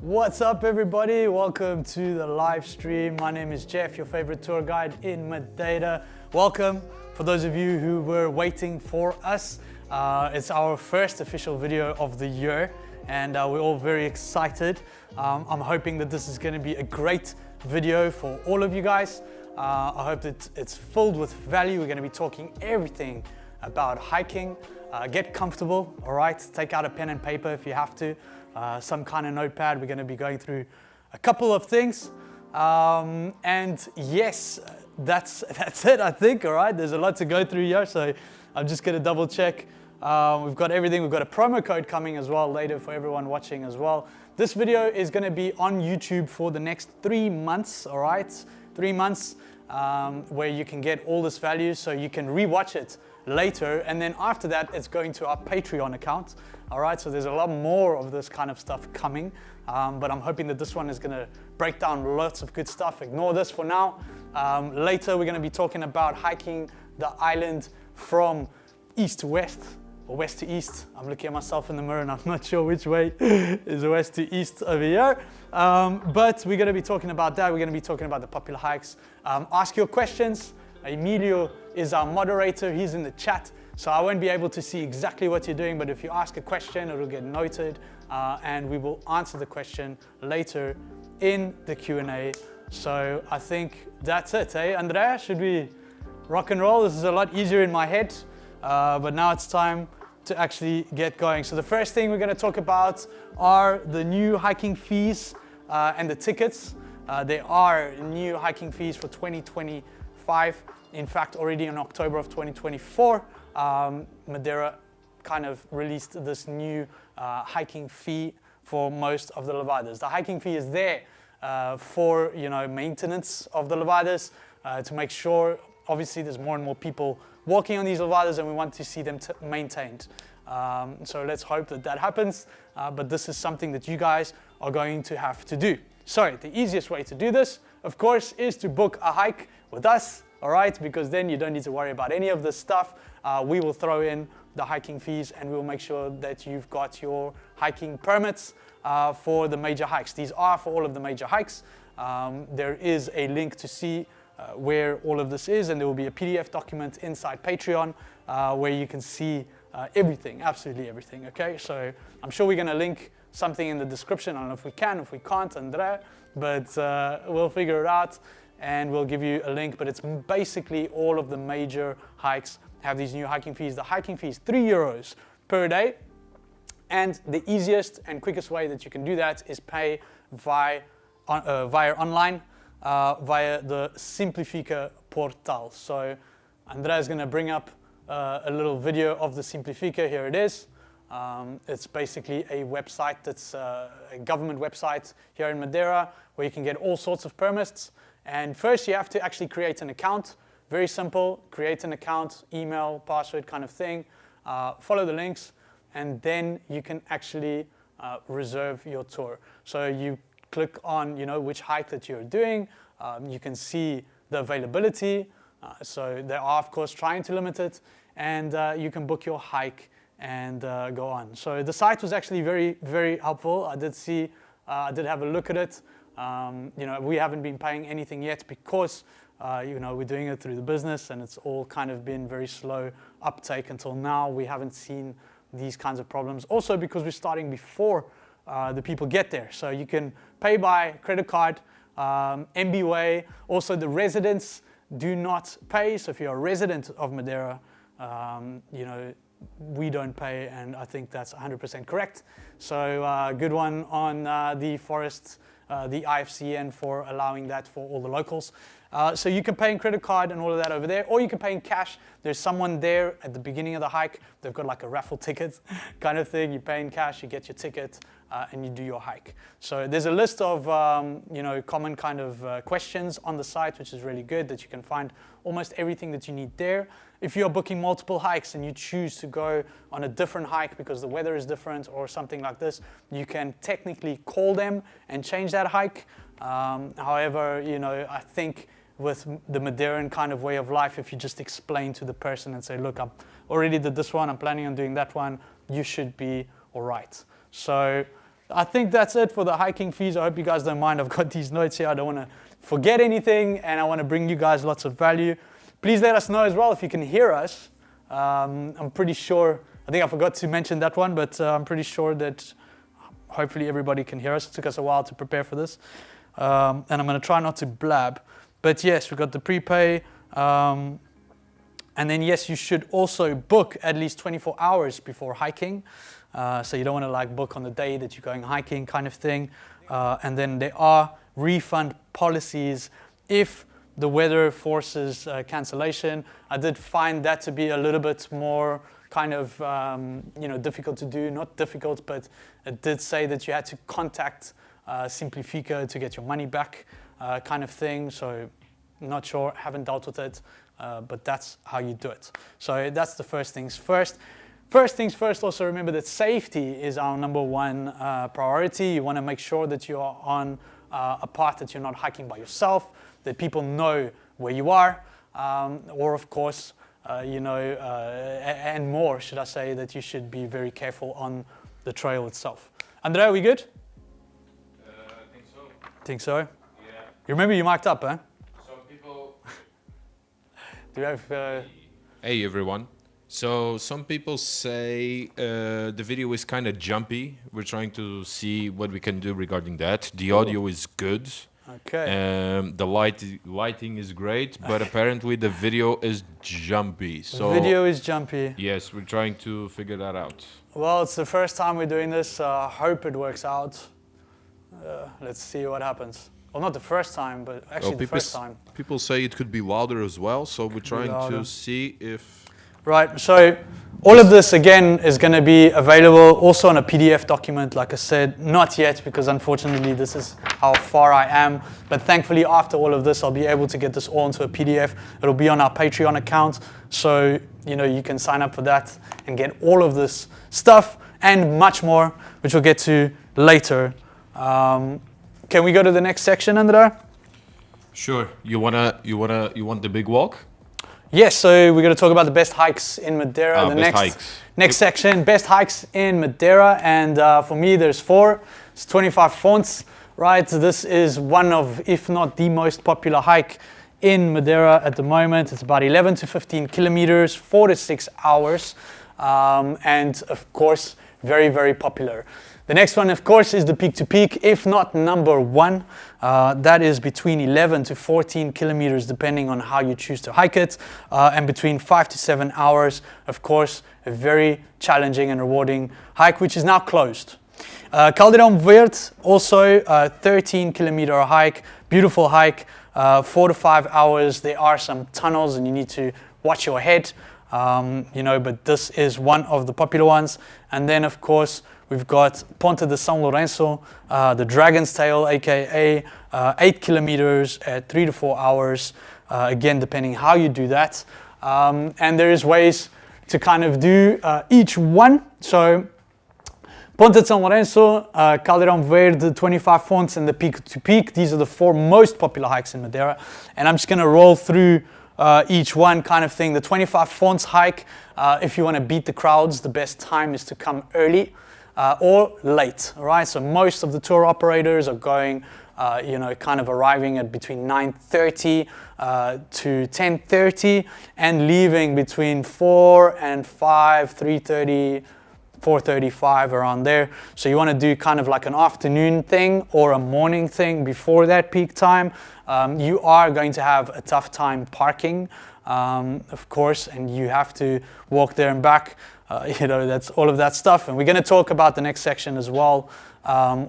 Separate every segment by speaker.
Speaker 1: What's up, everybody? Welcome to the live stream. My name is Jeff, your favorite tour guide in Madeira. Welcome for those of you who were waiting for us. It's our first official video of the year, and we're all very excited. I'm hoping that this is going to be a great video for all of you guys. I hope that it's filled with value. We're going to be talking everything about hiking. Get comfortable, all right? Take out a pen and paper if you have to. Some kind of notepad. We're going to be going through a couple of things. And yes, that's it, I think, all right? There's a lot to go through here, so I'm just going to double check. We've got everything. We've got a promo code coming as well later for everyone watching as well. This video is going to be on YouTube for the next 3 months, all right? 3 months where you can get all this value, so you can rewatch it later, and then after that it's going to our Patreon account. All right, so there's a lot more of this kind of stuff coming, but I'm hoping that this one is going to break down lots of good stuff. Ignore this for now. Later we're going to be talking about hiking the island from east to west, or west to east. I'm looking at myself in the mirror and I'm not sure which way is west to east over here. But we're going to be talking about that. We're going to be talking about the popular hikes. Ask your questions. Emilio is our moderator. He's in the chat, so I won't be able to see exactly what you're doing, but if you ask a question, it'll get noted, and we will answer the question later in the Q&A. So I think that's it, eh? Andrea, should we rock and roll? This is a lot easier in my head, but now it's time to actually get going. So the first thing we're going to talk about are the new hiking fees and the tickets. There are new hiking fees for 2025. In fact, already in October of 2024, Madeira kind of released this new hiking fee for most of the levadas. The hiking fee is there for maintenance of the levadas, to make sure, obviously there's more and more people walking on these levadas and we want to see them maintained. So let's hope that that happens, but this is something that you guys are going to have to do. So the easiest way to do this, of course, is to book a hike with us. All right, because then you don't need to worry about any of this stuff. We will throw in the hiking fees and we'll make sure that you've got your hiking permits for the major hikes. These are for all of the major hikes. There is a link to see where all of this is, and there will be a PDF document inside Patreon where you can see everything, absolutely everything, okay? So I'm sure we're gonna link something in the description. I don't know if we can, if we can't, Andrea, but we'll figure it out. And we'll give you a link, but it's basically all of the major hikes have these new hiking fees. The hiking fee is €3 per day, and the easiest and quickest way that you can do that is pay via online, via the Simplifica portal. So Andrea is going to bring up a little video of the Simplifica. Here it is. It's basically a website that's a government website here in Madeira where you can get all sorts of permits. And first you have to actually create an account. Very simple, create an account, email, password kind of thing, follow the links, and then you can actually reserve your tour. So you click on which hike that you're doing. You can see the availability. So they are, of course, trying to limit it, and you can book your hike and go on. So the site was actually very, very helpful. I did have a look at it. We haven't been paying anything yet because, we're doing it through the business, and it's all kind of been very slow uptake until now. We haven't seen these kinds of problems. Also because we're starting before the people get there. So you can pay by credit card, MBWay. Also the residents do not pay. So if you're a resident of Madeira, we don't pay, and I think that's 100% correct. So good one on the forests, the IFCN, for allowing that for all the locals. So you can pay in credit card and all of that over there, or you can pay in cash. There's someone there at the beginning of the hike. They've got like a raffle ticket kind of thing. You pay in cash, you get your ticket, and you do your hike. So there's a list of common kind of questions on the site, which is really good, that you can find almost everything that you need there. If you're booking multiple hikes and you choose to go on a different hike because the weather is different or something like this, you can technically call them and change that hike. However, I think with the Madeiran kind of way of life, if you just explain to the person and say, look, I already did this one, I'm planning on doing that one, you should be all right. So I think that's it for the hiking fees. I hope you guys don't mind. I've got these notes here. I don't want to forget anything, and I want to bring you guys lots of value. Please let us know as well if you can hear us. I'm pretty sure, I think I forgot to mention that one, but I'm pretty sure that hopefully everybody can hear us. It took us a while to prepare for this. And I'm going to try not to blab. But yes, we've got the prepay. And then yes, you should also book at least 24 hours before hiking. So you don't want to like book on the day that you're going hiking kind of thing. And then there are refund policies if the weather forces cancellation. I did find that to be a little bit more kind of difficult to do. Not difficult, but it did say that you had to contact Simplifica to get your money back kind of thing. So not sure, haven't dealt with it, but that's how you do it. So that's the first things first. First things first, also remember that safety is our number one priority. You want to make sure that you are on a path that you're not hiking by yourself, that people know where you are, or of course, and more, should I say, that you should be very careful on the trail itself. Andrea, are we good?
Speaker 2: I think so.
Speaker 1: Think so?
Speaker 2: Yeah.
Speaker 1: You remember you marked up, huh?
Speaker 2: Some people...
Speaker 1: Do you have...
Speaker 2: Hey everyone. So some people say the video is kind of jumpy. We're trying to see what we can do regarding that. The audio is good.
Speaker 1: Okay.
Speaker 2: The lighting is great, but apparently the video is jumpy. So
Speaker 1: video is jumpy.
Speaker 2: yes, we're trying to figure that out.
Speaker 1: Well, it's the first time we're doing this. I hope it works out. Let's see what happens. Well, not the first time, but actually the first time.
Speaker 2: People say it could be louder as well, so we're trying to see if...
Speaker 1: Right, so all of this again is going to be available also on a PDF document, like I said, not yet because unfortunately this is how far I am, but thankfully after all of this I'll be able to get this all into a PDF. It'll be on our Patreon account, so you can sign up for that and get all of this stuff and much more, which we'll get to later. Can we go to the next section, Andrea?
Speaker 2: Sure. You want the big walk?
Speaker 1: Yes, so we're going to talk about the best hikes in Madeira. The
Speaker 2: hikes.
Speaker 1: Next section, best hikes in Madeira, and for me there's 4. It's 25 fonts, right? This is one of, if not the most popular hike in Madeira at the moment. It's about 11 to 15 kilometers, 4 to 6 hours, and of course, very, very popular. The next one, of course, is the peak to peak, if not number 1. That is between 11 to 14 kilometers, depending on how you choose to hike it, and between 5 to 7 hours. Of course, a very challenging and rewarding hike, which is now closed. Caldeirão Verde, also a 13-kilometer hike, beautiful hike, 4 to 5 hours. There are some tunnels, and you need to watch your head, but this is one of the popular ones. And then, of course, we've got Ponte de São Lourenço, the Dragon's Tail, aka 8 kilometers at 3 to 4 hours, again, depending how you do that. And there is ways to kind of do each one. So Ponte de São Lourenço, Caldeirão Verde, 25 fonts, and the peak to peak. These are the 4 most popular hikes in Madeira. And I'm just going to roll through each one kind of thing. The 25 fonts hike, if you want to beat the crowds, the best time is to come early. Or late, all right? So most of the tour operators are going, kind of arriving at between 9:30 to 10:30 and leaving between 4 and 5, 3:30, 4:35, around there. So you want to do kind of like an afternoon thing or a morning thing before that peak time. You are going to have a tough time parking, of course, and you have to walk there and back. That's all of that stuff. And we're going to talk about the next section as well,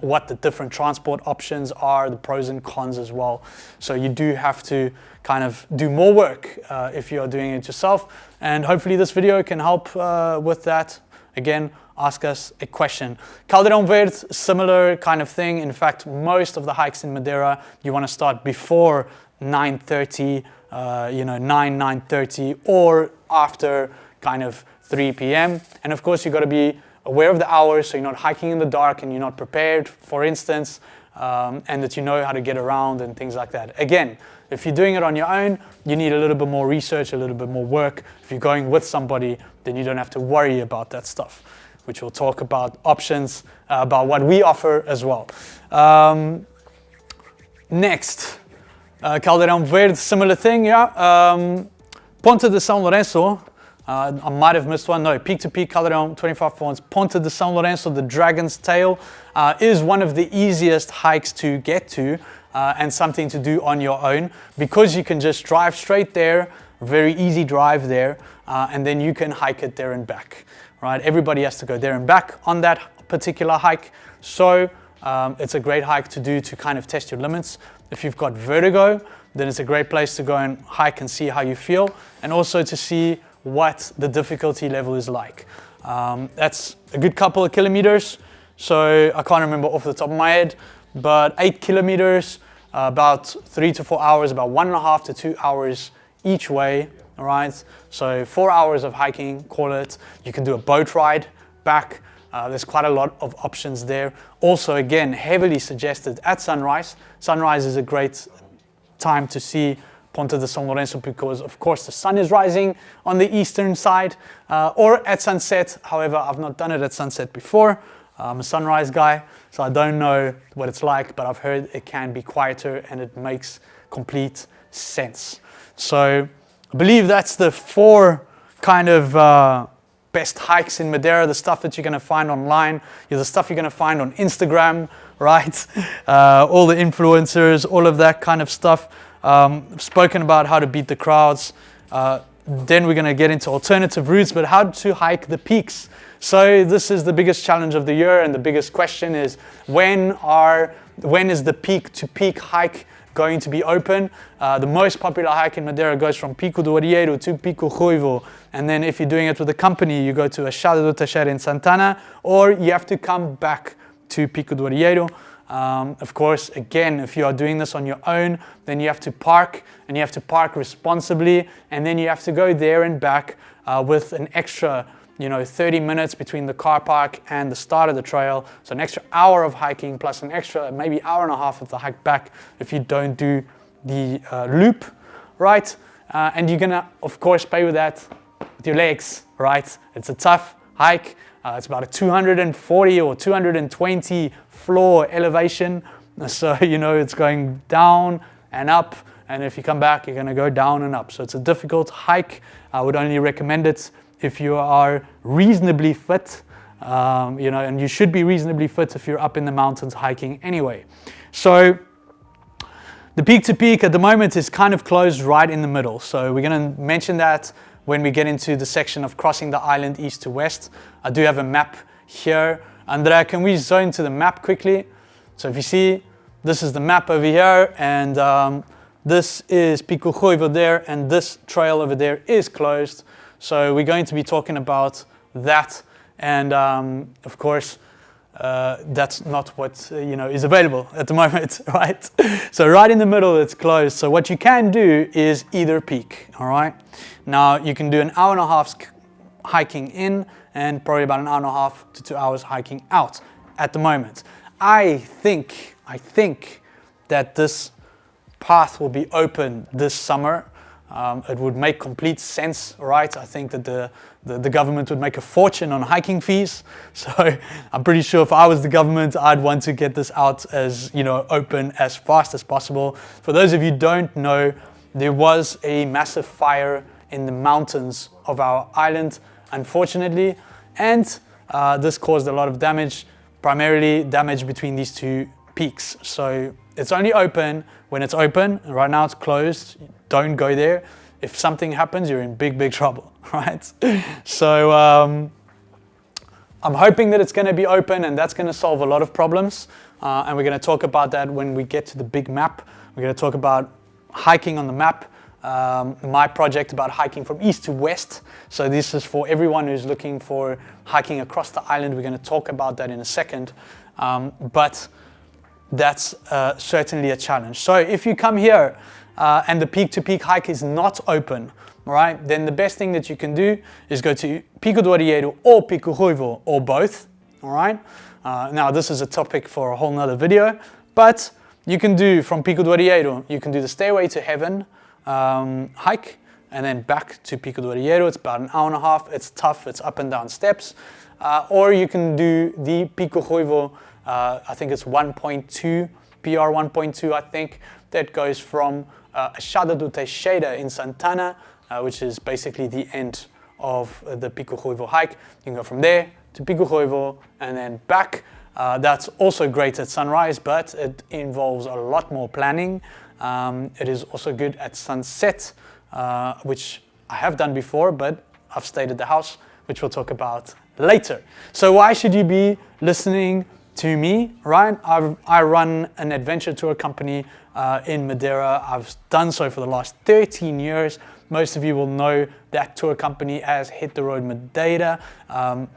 Speaker 1: what the different transport options are, the pros and cons as well. So you do have to kind of do more work if you are doing it yourself. And hopefully this video can help with that. Again, ask us a question. Caldeirão Verde, similar kind of thing. In fact, most of the hikes in Madeira, you want to start before 9:30, 9:30, or after kind of 3 p.m. And of course, you've got to be aware of the hours, so you're not hiking in the dark and you're not prepared, for instance, and that you know how to get around and things like that. Again, if you're doing it on your own, you need a little bit more research, a little bit more work. If you're going with somebody, then you don't have to worry about that stuff. which we'll talk about options, about what we offer as well. Next, Caldeirão Verde, similar thing, yeah. Ponta de São Lourenço, I might have missed one. No, peak to peak, Caldeirão, 25 fawns. Ponta de São Lourenço, the Dragon's Tail, is one of the easiest hikes to get to and something to do on your own, because you can just drive straight there, very easy drive there, and then you can hike it there and back, right? Everybody has to go there and back on that particular hike. So it's a great hike to do to kind of test your limits. If you've got vertigo, then it's a great place to go and hike and see how you feel, and also to see what the difficulty level is like. That's a good couple of kilometers, so I can't remember off the top of my head, but 8 kilometers, about 3 to 4 hours, about 1.5 to 2 hours each way, all right? So 4 hours of hiking, call it. You can do a boat ride back. There's quite a lot of options there. Also, again, heavily suggested at sunrise. Sunrise is a great time to see Ponta de São Lourenço because, of course, the sun is rising on the eastern side, or at sunset. However, I've not done it at sunset before. I'm a sunrise guy, so I don't know what it's like, but I've heard it can be quieter and it makes complete sense. So I believe that's the 4 kind of best hikes in Madeira, the stuff that you're going to find online, the stuff you're going to find on Instagram, right? All the influencers, all of that kind of stuff. I've spoken about how to beat the crowds. Then we're going to get into alternative routes, but how to hike the peaks. So this is the biggest challenge of the year, and the biggest question is when is the peak to peak hike going to be open? The most popular hike in Madeira goes from Pico do Arieiro to Pico Ruivo, and then if you're doing it with a company, you go to Achada do Teixeira in Santana, or you have to come back to Pico do Arieiro. Of course, again, if you are doing this on your own, then you have to park, and you have to park responsibly, and then you have to go there and back with an extra 30 minutes between the car park and the start of the trail. So an extra hour of hiking plus an extra maybe hour and a half of the hike back if you don't do the loop, right? And you're gonna, of course, pay with that with your legs, right? It's a tough hike. It's about a 240 or 220 floor elevation. So, it's going down and up. And if you come back, you're gonna go down and up. So it's a difficult hike. I would only recommend it if you are reasonably fit, and you should be reasonably fit if you're up in the mountains hiking anyway. So the peak to peak at the moment is kind of closed right in the middle. So we're going to mention that when we get into the section of crossing the island east to west. I do have a map here. Andrea, can we zone to the map quickly? So if you see, this is the map over here, and this is Pico Ruivo there, and this trail over there is closed. So we're going to be talking about that, and of course, that's not what is available at the moment, right? So right in the middle, it's closed. So what you can do is either peak, all right? Now you can do an hour and a half hiking in, and probably about an hour and a half to 2 hours hiking out at the moment. I think that this path will be open this summer. It would make complete sense, right? I think that the government would make a fortune on hiking fees. So I'm pretty sure if I was the government, I'd want to get this out as, open as fast as possible. For those of you who don't know, there was a massive fire in the mountains of our island, unfortunately, and this caused a lot of damage, primarily damage between these 2 peaks. So it's only open when it's open. Right now it's closed. Don't go there. If something happens, you're in big trouble, right? So I'm hoping that it's going to be open, and that's going to solve a lot of problems. And we're going to talk about that when we get to the big map. We're going to talk about hiking on the map, my project about hiking from east to west. So this is for everyone who's looking for hiking across the island. We're going to talk about that in a second. But that's certainly a challenge. So if you come here and the peak to peak hike is not open, right, then the best thing that you can do is go to Pico do Arieiro or Pico Ruivo or both, all right? Now this is a topic for a whole nother video, but you can do from Pico do Arieiro, you can do the Stairway to Heaven hike, and then back to Pico do Arieiro. It's about an hour and a half. It's tough. It's up and down steps. Or you can do the Pico Ruivo, I think it's 1.2, PR 1.2, I think, that goes from Achada do Teixeira in Santana, which is basically the end of the Pico Ruivo hike. You can go from there to Pico Ruivo and then back. That's also great at sunrise, but it involves a lot more planning. It is also good at sunset, which I have done before, but I've stayed at the house, which we'll talk about later. So why should you be listening to me, right? I run an adventure tour company in Madeira. I've done so for the last 13 years. Most of you will know that tour company as Hit the Road Madeira.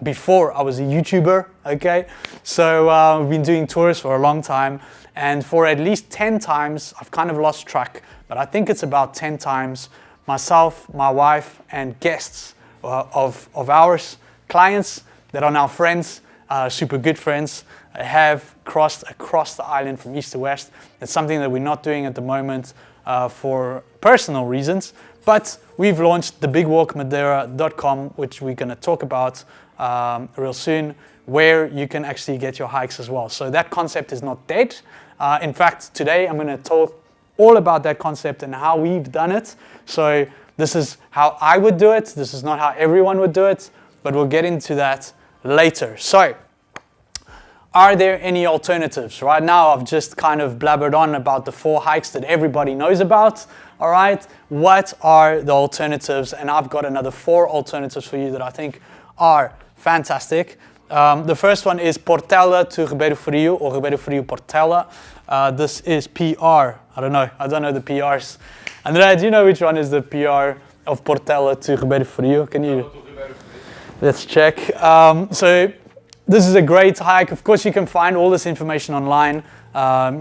Speaker 1: Before I was a YouTuber, okay? So I've been doing tours for a long time, and for at least 10 times, I've kind of lost track, but I think it's about 10 times, myself, my wife, and guests of ours, clients that are now friends, super good friends, have crossed across the island from east to west. It's something that we're not doing at the moment for personal reasons, but we've launched thebigwalkmadeira.com, which we're going to talk about real soon, where you can actually get your hikes as well. So that concept is not dead. In fact, today I'm going to talk all about that concept and how we've done it. So this is how I would do it. This is not how everyone would do it, but we'll get into that later. So, are there any alternatives? Right now, I've just kind of blabbered on about the 4 hikes that everybody knows about. All right, what are the alternatives? And I've got another 4 alternatives for you that I think are fantastic. The first one is Portela to Ribeiro Frio, or Ribeiro Frio Portela. This is PR. I don't know the PRs. Andrea, do you know which one is the PR of Portela to Ribeiro Frio? Can you? Let's check. So this is a great hike. Of course, you can find all this information online.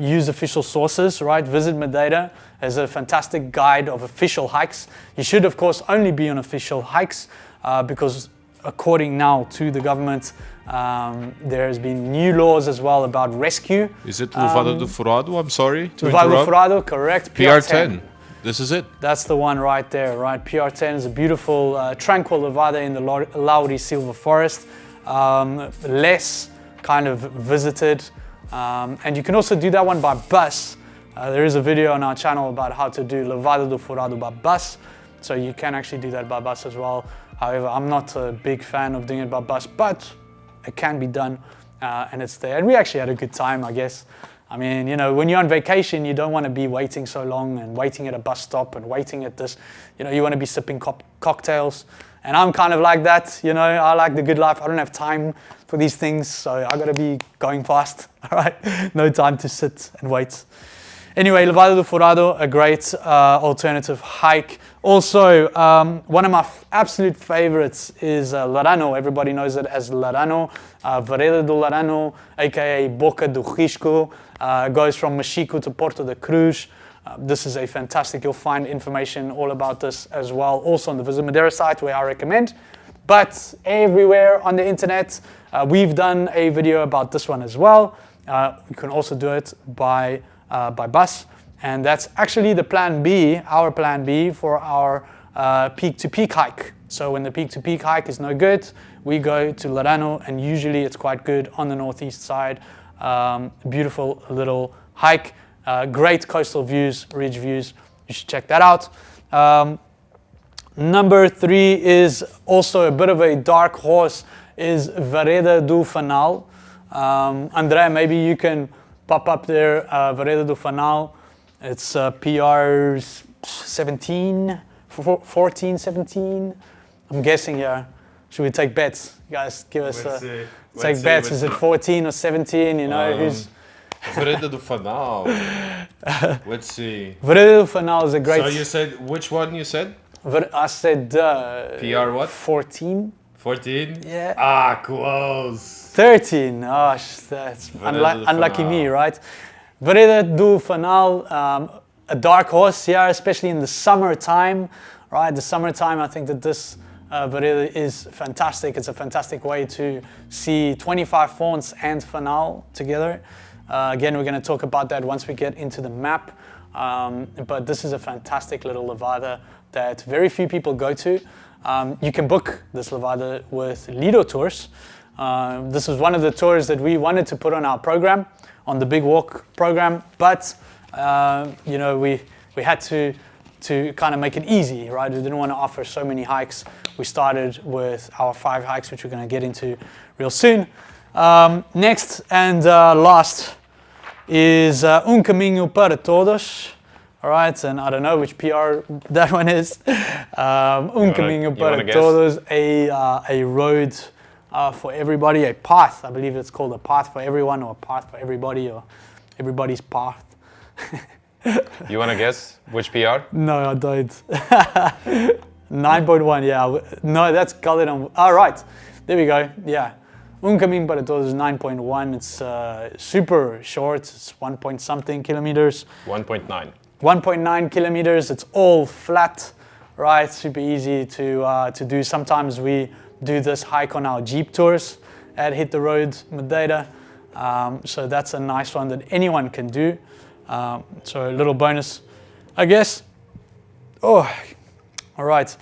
Speaker 1: Use official sources, right? Visit Madeira as a fantastic guide of official hikes. You should, of course, only be on official hikes because according now to the government, there has been new laws as well about rescue.
Speaker 2: Is it Levada do Furado? I'm sorry to
Speaker 1: Levada do
Speaker 2: interrupt.
Speaker 1: Furado, correct.
Speaker 2: PR10. This is it.
Speaker 1: That's the one right there, right? PR10 is a beautiful, tranquil Levada in the Lauri Silva Forest. Less kind of visited. And you can also do that one by bus. There is a video on our channel about how to do Levada do Furado by bus. So you can actually do that by bus as well. However, I'm not a big fan of doing it by bus, but it can be done and it's there. And we actually had a good time, I guess. I mean, you know, when you're on vacation, you don't want to be waiting so long and waiting at a bus stop and waiting at this. You know, you want to be sipping cocktails. And I'm kind of like that, you know, I like the good life. I don't have time for these things, so I got to be going fast, all right? No time to sit and wait. Anyway, Levada do Furado, a great alternative hike. Also, one of my absolute favorites is Larano. Everybody knows it as Larano, Vereda do Larano, aka Boca do Risco. Goes from Mexico to Porto da Cruz. This is a fantastic, you'll find information all about this as well, also on the Visit Madeira site where I recommend. But everywhere on the internet, we've done a video about this one as well. You can also do it by bus. And that's actually the plan B, our plan B for our peak-to-peak hike. So when the peak-to-peak hike is no good, we go to Larano, and usually it's quite good on the northeast side. Beautiful little hike. Great coastal views, ridge views. You should check that out. Number 3 is also a bit of a dark horse, is Vereda do Fanal. Andrea, maybe you can pop up there, Vereda do Fanal. It's PR 17, 14, 17. I'm guessing here. Should we take bets? You guys give us take bets. Is it 14 or 17? You know, who's...
Speaker 2: Vereda do Fanal. Let's see.
Speaker 1: Vereda do Fanal is a great...
Speaker 2: So you said, which one you said?
Speaker 1: I said...
Speaker 2: PR what?
Speaker 1: 14.
Speaker 2: 14?
Speaker 1: Yeah.
Speaker 2: Ah, close.
Speaker 1: 13. Oh, that's unlucky me, right? Vereda do Fanal, a dark horse here, especially in the summertime, right? The summertime, I think that this Vereda is fantastic. It's a fantastic way to see 25 fonts and Fanal together. Again, we're going to talk about that once we get into the map. But this is a fantastic little Levada that very few people go to. You can book this levada with Lido Tours. This was one of the tours that we wanted to put on our program, on the Big Walk program, but you know, we had to kind of make it easy, right? We didn't want to offer so many hikes. We started with our 5 hikes, which we're going to get into real soon. Next and last is Un Caminho para Todos. All right, and I don't know which PR that one is. Un Caminho para Todos, a road for everybody, a path. I believe it's called a path for everyone, or a path for everybody, or everybody's path.
Speaker 3: You want to guess which PR?
Speaker 1: No, I don't. 9.1, yeah. No, that's colored on. All right, there we go. Yeah. Un Caminho para Todos is 9.1. It's super short. It's 1 point something kilometers.
Speaker 3: 1.9.
Speaker 1: 1.9 kilometers. It's all flat, right? Super easy to do. Sometimes we do this hike on our Jeep tours at Hit the Road Madeira. So that's a nice one that anyone can do. So a little bonus, I guess. Oh, all right.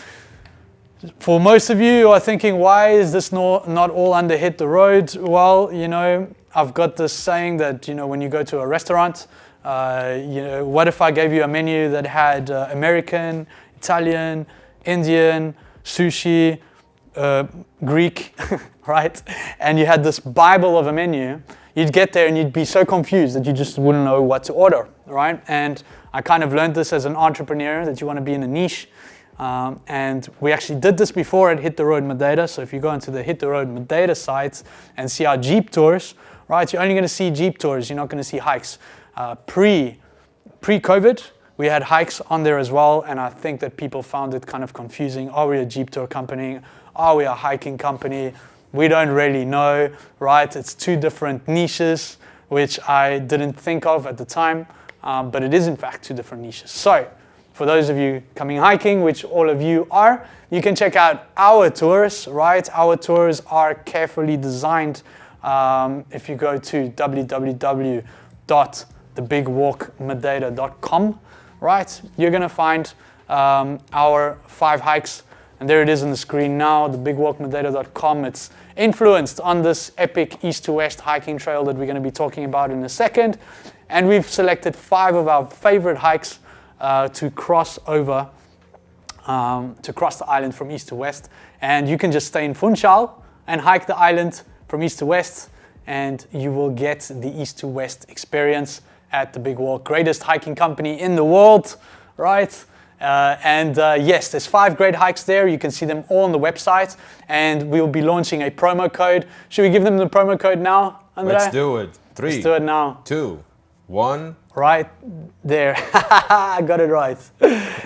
Speaker 1: For most of you are thinking, why is this not all under Hit the Road? Well, you know, I've got this saying that, you know, when you go to a restaurant, you know, what if I gave you a menu that had American, Italian, Indian, sushi, Greek, right? And you had this Bible of a menu. You'd get there and you'd be so confused that you just wouldn't know what to order, right? And I kind of learned this as an entrepreneur, that you want to be in a niche. And we actually did this before at Hit the Road Madeira. So if you go into the Hit the Road Madeira site and see our Jeep tours, right, you're only going to see Jeep tours. You're not going to see hikes. Pre-COVID, we had hikes on there as well. And I think that people found it kind of confusing. Are we a Jeep tour company? Are we a hiking company? We don't really know, right? It's 2 different niches, which I didn't think of at the time. But it is in fact 2 different niches. So for those of you coming hiking, which all of you are, you can check out our tours, right? Our tours are carefully designed. If you go to www.thebigwalkmadeira.com, right, you're going to find our 5 hikes. And there it is on the screen now, thebigwalkmadeira.com. It's influenced on this epic east to west hiking trail that we're going to be talking about in a second. And we've selected 5 of our favorite hikes to cross over, to cross the island from east to west. And you can just stay in Funchal and hike the island from east to west, and you will get the east to west experience at the Big Walk, greatest hiking company in the world, right? Yes, there's 5 great hikes there. You can see them all on the website, and we'll be launching a promo code. Should we give them the promo code now, Andre?
Speaker 2: Let's do it. 3,
Speaker 1: Let's do it now.
Speaker 2: 2, 1.
Speaker 1: Right there. I got it right.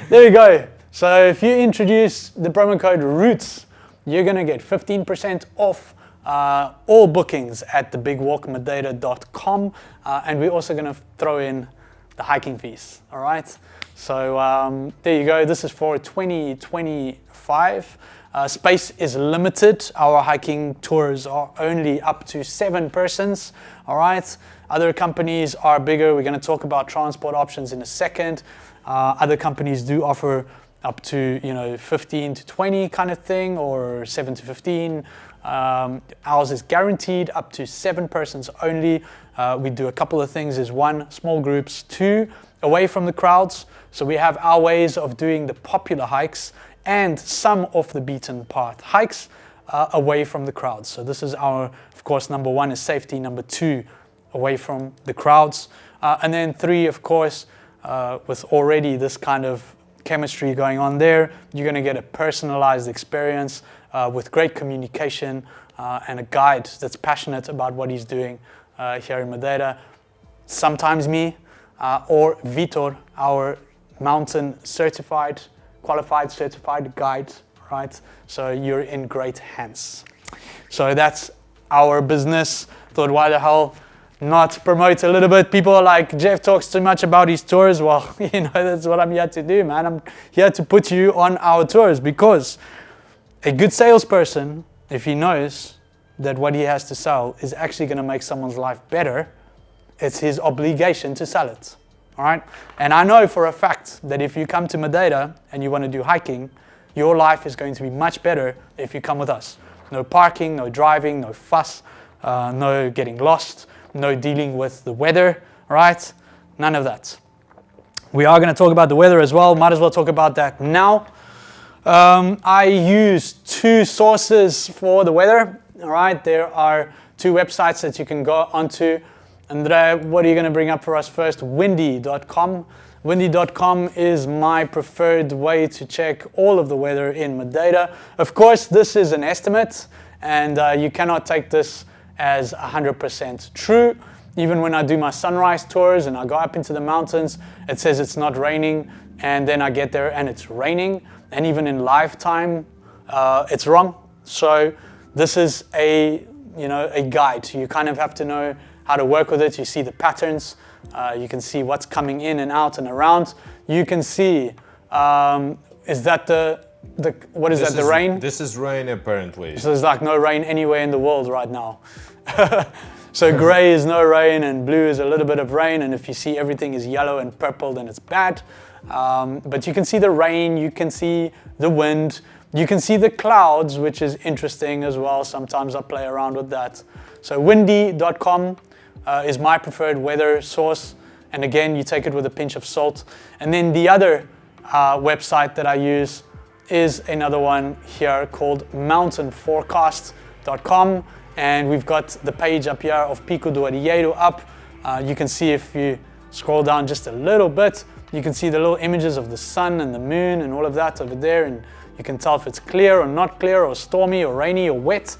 Speaker 1: There you go. So if you introduce the promo code ROOTS, you're going to get 15% off all bookings at thebigwalkmadeira.com. And we're also going to throw in the hiking fees. All right. So there you go. This is for 2025. Space is limited. Our hiking tours are only up to 7 persons. All right. Other companies are bigger. We're going to talk about transport options in a second. Other companies do offer up to 15 to 20 kind of thing, or 7 to 15. Ours is guaranteed up to 7 persons only. We do a couple of things. Is 1, small groups. 2, away from the crowds. So we have our ways of doing the popular hikes and some off the beaten path hikes away from the crowds. So this is our, of course, number 1 is safety. Number 2, away from the crowds. And then 3, of course, with already this kind of chemistry going on there, you're going to get a personalized experience with great communication and a guide that's passionate about what he's doing here in Madeira. Sometimes me or Vitor, our mountain qualified certified guide, right? So you're in great hands. So that's our business. Thought, why the hell not promote a little bit? People are like, Jeff talks too much about his tours. Well, that's what I'm here to do, man. I'm here to put you on our tours, because a good salesperson, if he knows that what he has to sell is actually going to make someone's life better, it's his obligation to sell it, all right? And I know for a fact that if you come to Madeira and you want to do hiking, your life is going to be much better if you come with us. No parking, no driving, no fuss, no getting lost, no dealing with the weather, right? None of that. We are going to talk about the weather as well. Might as well talk about that now. I use two sources for the weather, all right? There are two websites that you can go onto. Andrea, what are you going to bring up for us first? Windy.com. Windy.com is my preferred way to check all of the weather in Madeira. Of course, this is an estimate, and you cannot take this as 100% true. Even when I do my sunrise tours and I go up into the mountains, it says it's not raining, and then I get there and it's raining. And even in live time, it's wrong. So this is a guide. You kind of have to know how to work with it. You see the patterns. You can see what's coming in and out and around. You can see, is that the rain?
Speaker 2: This is rain apparently.
Speaker 1: So there's like no rain anywhere in the world right now. So gray is no rain and blue is a little bit of rain. And if you see everything is yellow and purple, then it's bad. But you can see the rain, you can see the wind, you can see the clouds, which is interesting as well. Sometimes I play around with that. So windy.com is my preferred weather source. And again, you take it with a pinch of salt. And then the other website that I use is another one here called mountainforecast.com. And we've got the page up here of Pico do Arieiro up. You can see if you scroll down just a little bit, you can see the little images of the sun and the moon and all of that over there. And you can tell if it's clear or not clear or stormy or rainy or wet.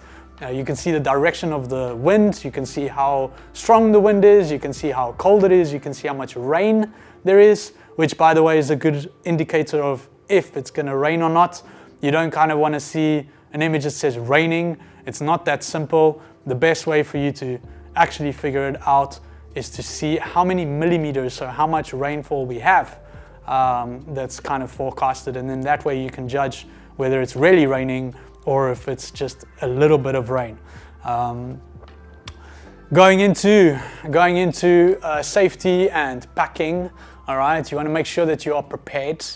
Speaker 1: You can see the direction of the wind. You can see how strong the wind is. You can see how cold it is. You can see how much rain there is, which by the way is a good indicator of if it's going to rain or not. You don't kind of want to see an image that says raining. It's not that simple. The best way for you to actually figure it out is to see how many millimeters, so how much rainfall we have that's kind of forecasted. And then that way you can judge whether it's really raining or if it's just a little bit of rain. Going into safety and packing, all right, you want to make sure that you are prepared.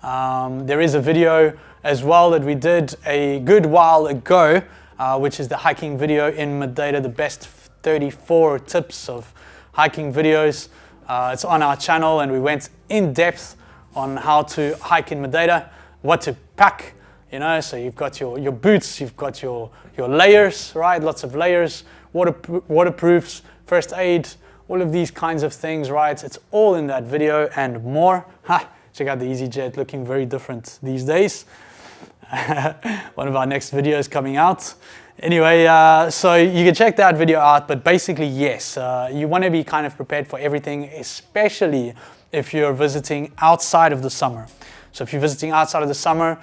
Speaker 1: There is a video as well that we did a good while ago, which is the hiking video in Madeira, the best 34 tips of hiking videos. It's on our channel, and we went in depth on how to hike in Madeira, what to pack, so you've got your boots, you've got your layers, right? Lots of layers, waterproofs, first aid, all of these kinds of things, right? It's all in that video and more. Check out the EasyJet, looking very different these days. One of our next videos coming out. Anyway, so you can check that video out, but basically, yes, you want to be kind of prepared for everything, especially if you're visiting outside of the summer. So if you're visiting outside of the summer,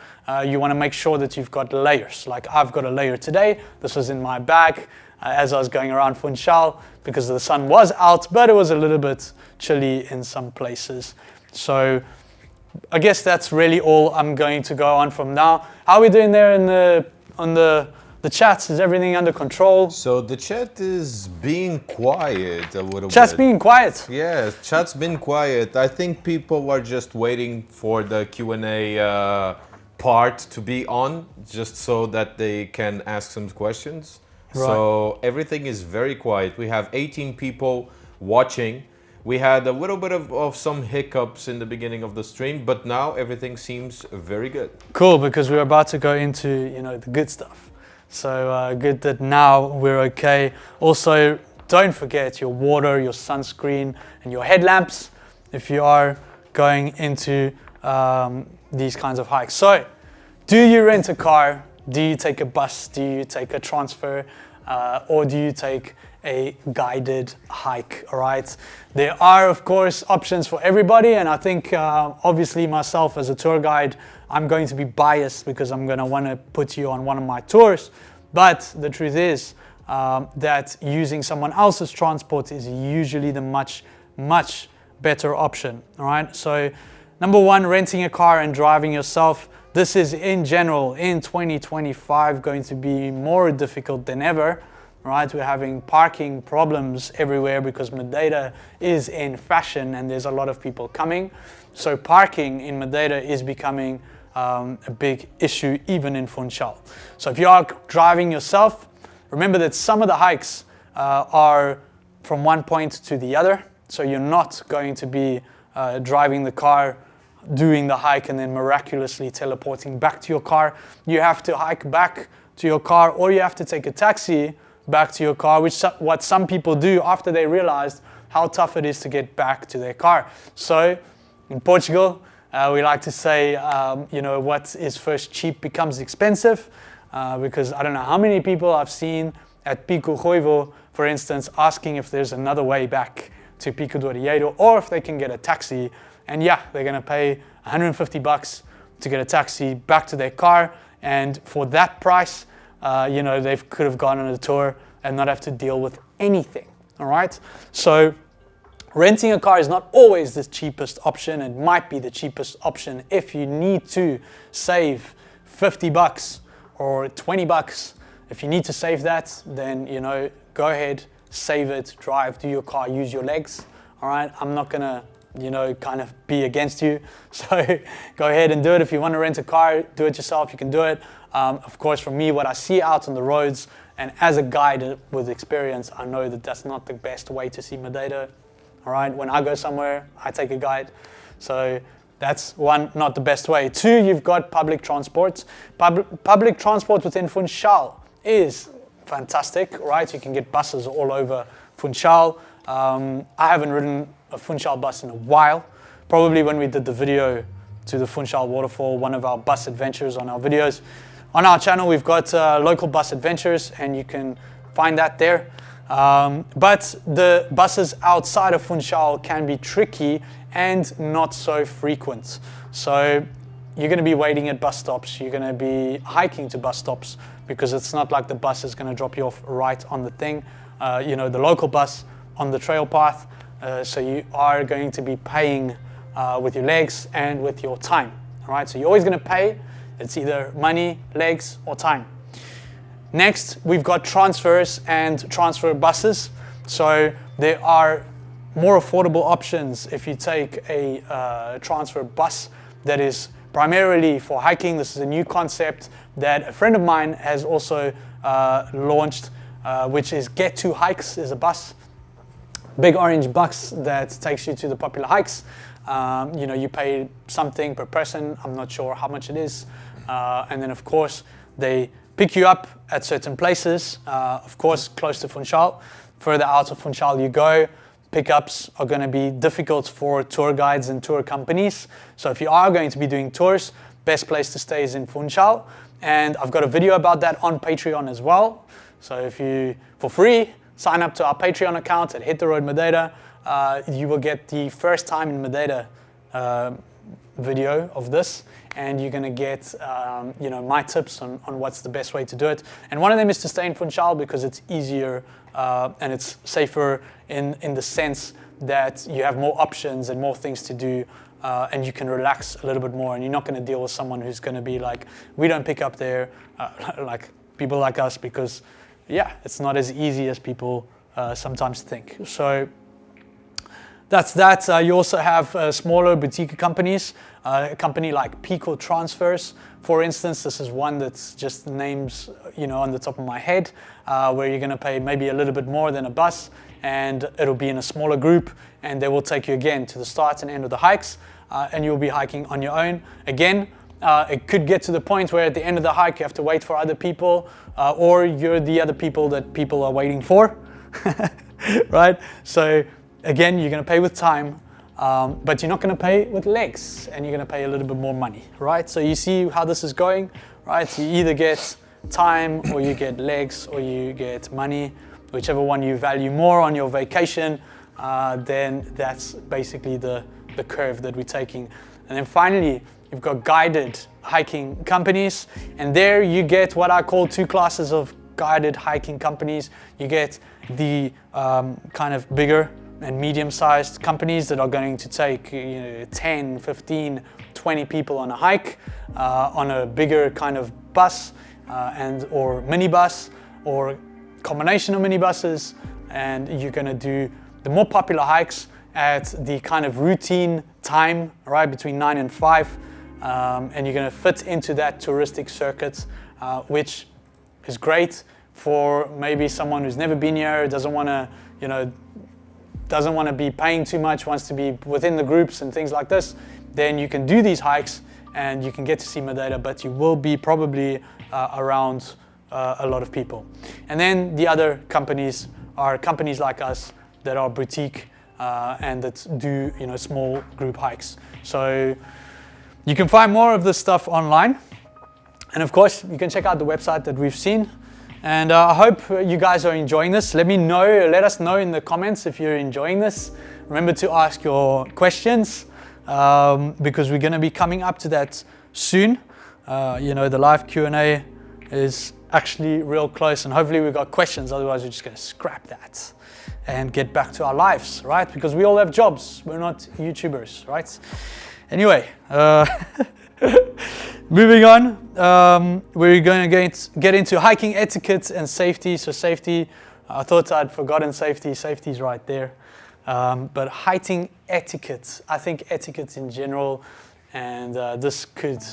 Speaker 1: you want to make sure that you've got layers. Like I've got a layer today. This was in my bag as I was going around Funchal because the sun was out, but it was a little bit chilly in some places. So I guess that's really all I'm going to go on from now. How are we doing there on the chats? Is everything under control?
Speaker 2: So the chat is being quiet a little bit.
Speaker 1: Chat's being quiet?
Speaker 2: Yeah, chat's been quiet. I think people are just waiting for the Q&A part to be on, just so that they can ask some questions. Right. So everything is very quiet. We have 18 people watching. We had a little bit of some hiccups in the beginning of the stream, but now everything seems very good.
Speaker 1: Cool, because we're about to go into the good stuff. So good that now we're okay. Also, don't forget your water, your sunscreen, and your headlamps if you are going into these kinds of hikes. So, do you rent a car? Do you take a bus? Do you take a transfer? Or do you take a guided hike? All right. There are, of course, options for everybody, and I think obviously myself as a tour guide, I'm going to be biased because I'm going to want to put you on one of my tours. But the truth is that using someone else's transport is usually the much better option. All right. So number one, renting a car and driving yourself. This is in general in 2025 going to be more difficult than ever. right? We're having parking problems everywhere because Madeira is in fashion and there's a lot of people coming. So parking in Madeira is becoming a big issue even in Funchal. So if you are driving yourself, remember that some of the hikes are from one point to the other. So you're not going to be driving the car, doing the hike and then miraculously teleporting back to your car. You have to hike back to your car, or you have to take a taxi back to your car, which what some people do after they realized how tough it is to get back to their car. So in Portugal, we like to say, you know, what is first cheap becomes expensive, because I don't know how many people I've seen at Pico Ruivo, for instance, asking if there's another way back to Pico do Arieiro, or if they can get a taxi. And yeah, they're going to pay 150 bucks to get a taxi back to their car. And for that price, you know, they could have gone on a tour and not have to deal with anything. All right. So renting a car is not always the cheapest option. It might be the cheapest option if you need to save 50 bucks or 20 bucks. If you need to save that, then, you know, go ahead, save it, drive, do your car, use your legs. All right. I'm not going to, you know, kind of be against you. So go ahead and do it. If you want to rent a car, do it yourself, you can do it. Of course, for me, what I see out on the roads, and as a guide with experience, I know that that's not the best way to see Madeira. All right, when I go somewhere, I take a guide. So that's one, not the best way. Two, you've got public transport. Public transport within Funchal is fantastic, right? You can get buses all over Funchal. I haven't ridden a Funchal bus in a while. Probably when we did the video to the Funchal waterfall, one of our bus adventures on our videos. On our channel, we've got local bus adventures, and you can find that there. But the buses outside of Funchal can be tricky and not so frequent. So you're going to be waiting at bus stops. You're going to be hiking to bus stops because it's not like the bus is going to drop you off right on the thing. You know, the local bus on the trail path. So you are going to be paying with your legs and with your time. All right, so you're always going to pay. It's either money, legs, or time. Next, we've got transfers and transfer buses. So there are more affordable options if you take a transfer bus that is primarily for hiking. This is a new concept that a friend of mine has also launched, which is Get To Hikes is a bus. Big orange bus that takes you to the popular hikes. You know, you pay something per person. I'm not sure how much it is. And then, of course, they pick you up at certain places. Of course, close to Funchal. Further out of Funchal you go, pickups are going to be difficult for tour guides and tour companies. So if you are going to be doing tours, best place to stay is in Funchal. And I've got a video about that on Patreon as well. So if you, for free, sign up to our Patreon account at Hit the Road Madeira, you will get the first time in Madeira video of this, and you're going to get you know, my tips on what's the best way to do it. And one of them is to stay in Funchal because it's easier and it's safer in the sense that you have more options and more things to do, and you can relax a little bit more, and you're not going to deal with someone who's going to be like, we don't pick up there, like people like us, because yeah, it's not as easy as people sometimes think. So that's that. You also have smaller boutique companies, a company like Pico Transfers, for instance. This is one that's just names, you know, on the top of my head, where you're going to pay maybe a little bit more than a bus, and it'll be in a smaller group, and they will take you again to the start and end of the hikes, and you'll be hiking on your own. Again, it could get to the point where at the end of the hike you have to wait for other people, or you're the other people that people are waiting for, right? So again, you're going to pay with time, but you're not going to pay with legs, and you're going to pay a little bit more money, right? So you see how this is going, right? You either get time, or you get legs, or you get money, whichever one you value more on your vacation, then that's basically the curve that we're taking. And then finally, you've got guided hiking companies, and there you get what I call two classes of guided hiking companies. You get the kind of bigger and medium-sized companies that are going to take 10, 15, 20 people on a hike on a bigger kind of bus and or minibus or combination of minibuses, and you're going to do the more popular hikes at the kind of routine time, right, between 9 and 5, and you're going to fit into that touristic circuit, which is great for maybe someone who's never been here, doesn't want to, you know, doesn't want to be paying too much, wants to be within the groups and things like this. Then you can do these hikes and you can get to see Madeira, but you will be probably around a lot of people. And then the other companies are companies like us that are boutique and that do, you know, small group hikes. So you can find more of this stuff online. And of course, you can check out the website that we've seen. And I hope you guys are enjoying this. Let us know in the comments if you're enjoying this. Remember to ask your questions because we're going to be coming up to that soon. You know, the live Q&A is actually real close, and hopefully we've got questions. Otherwise, we're just going to scrap that and get back to our lives, right? Because we all have jobs. We're not YouTubers, right? Anyway, moving on, we're going to get into hiking etiquette and safety. So safety, I thought I'd forgotten safety. Safety's right there. But hiking etiquette, I think etiquette in general, and this could,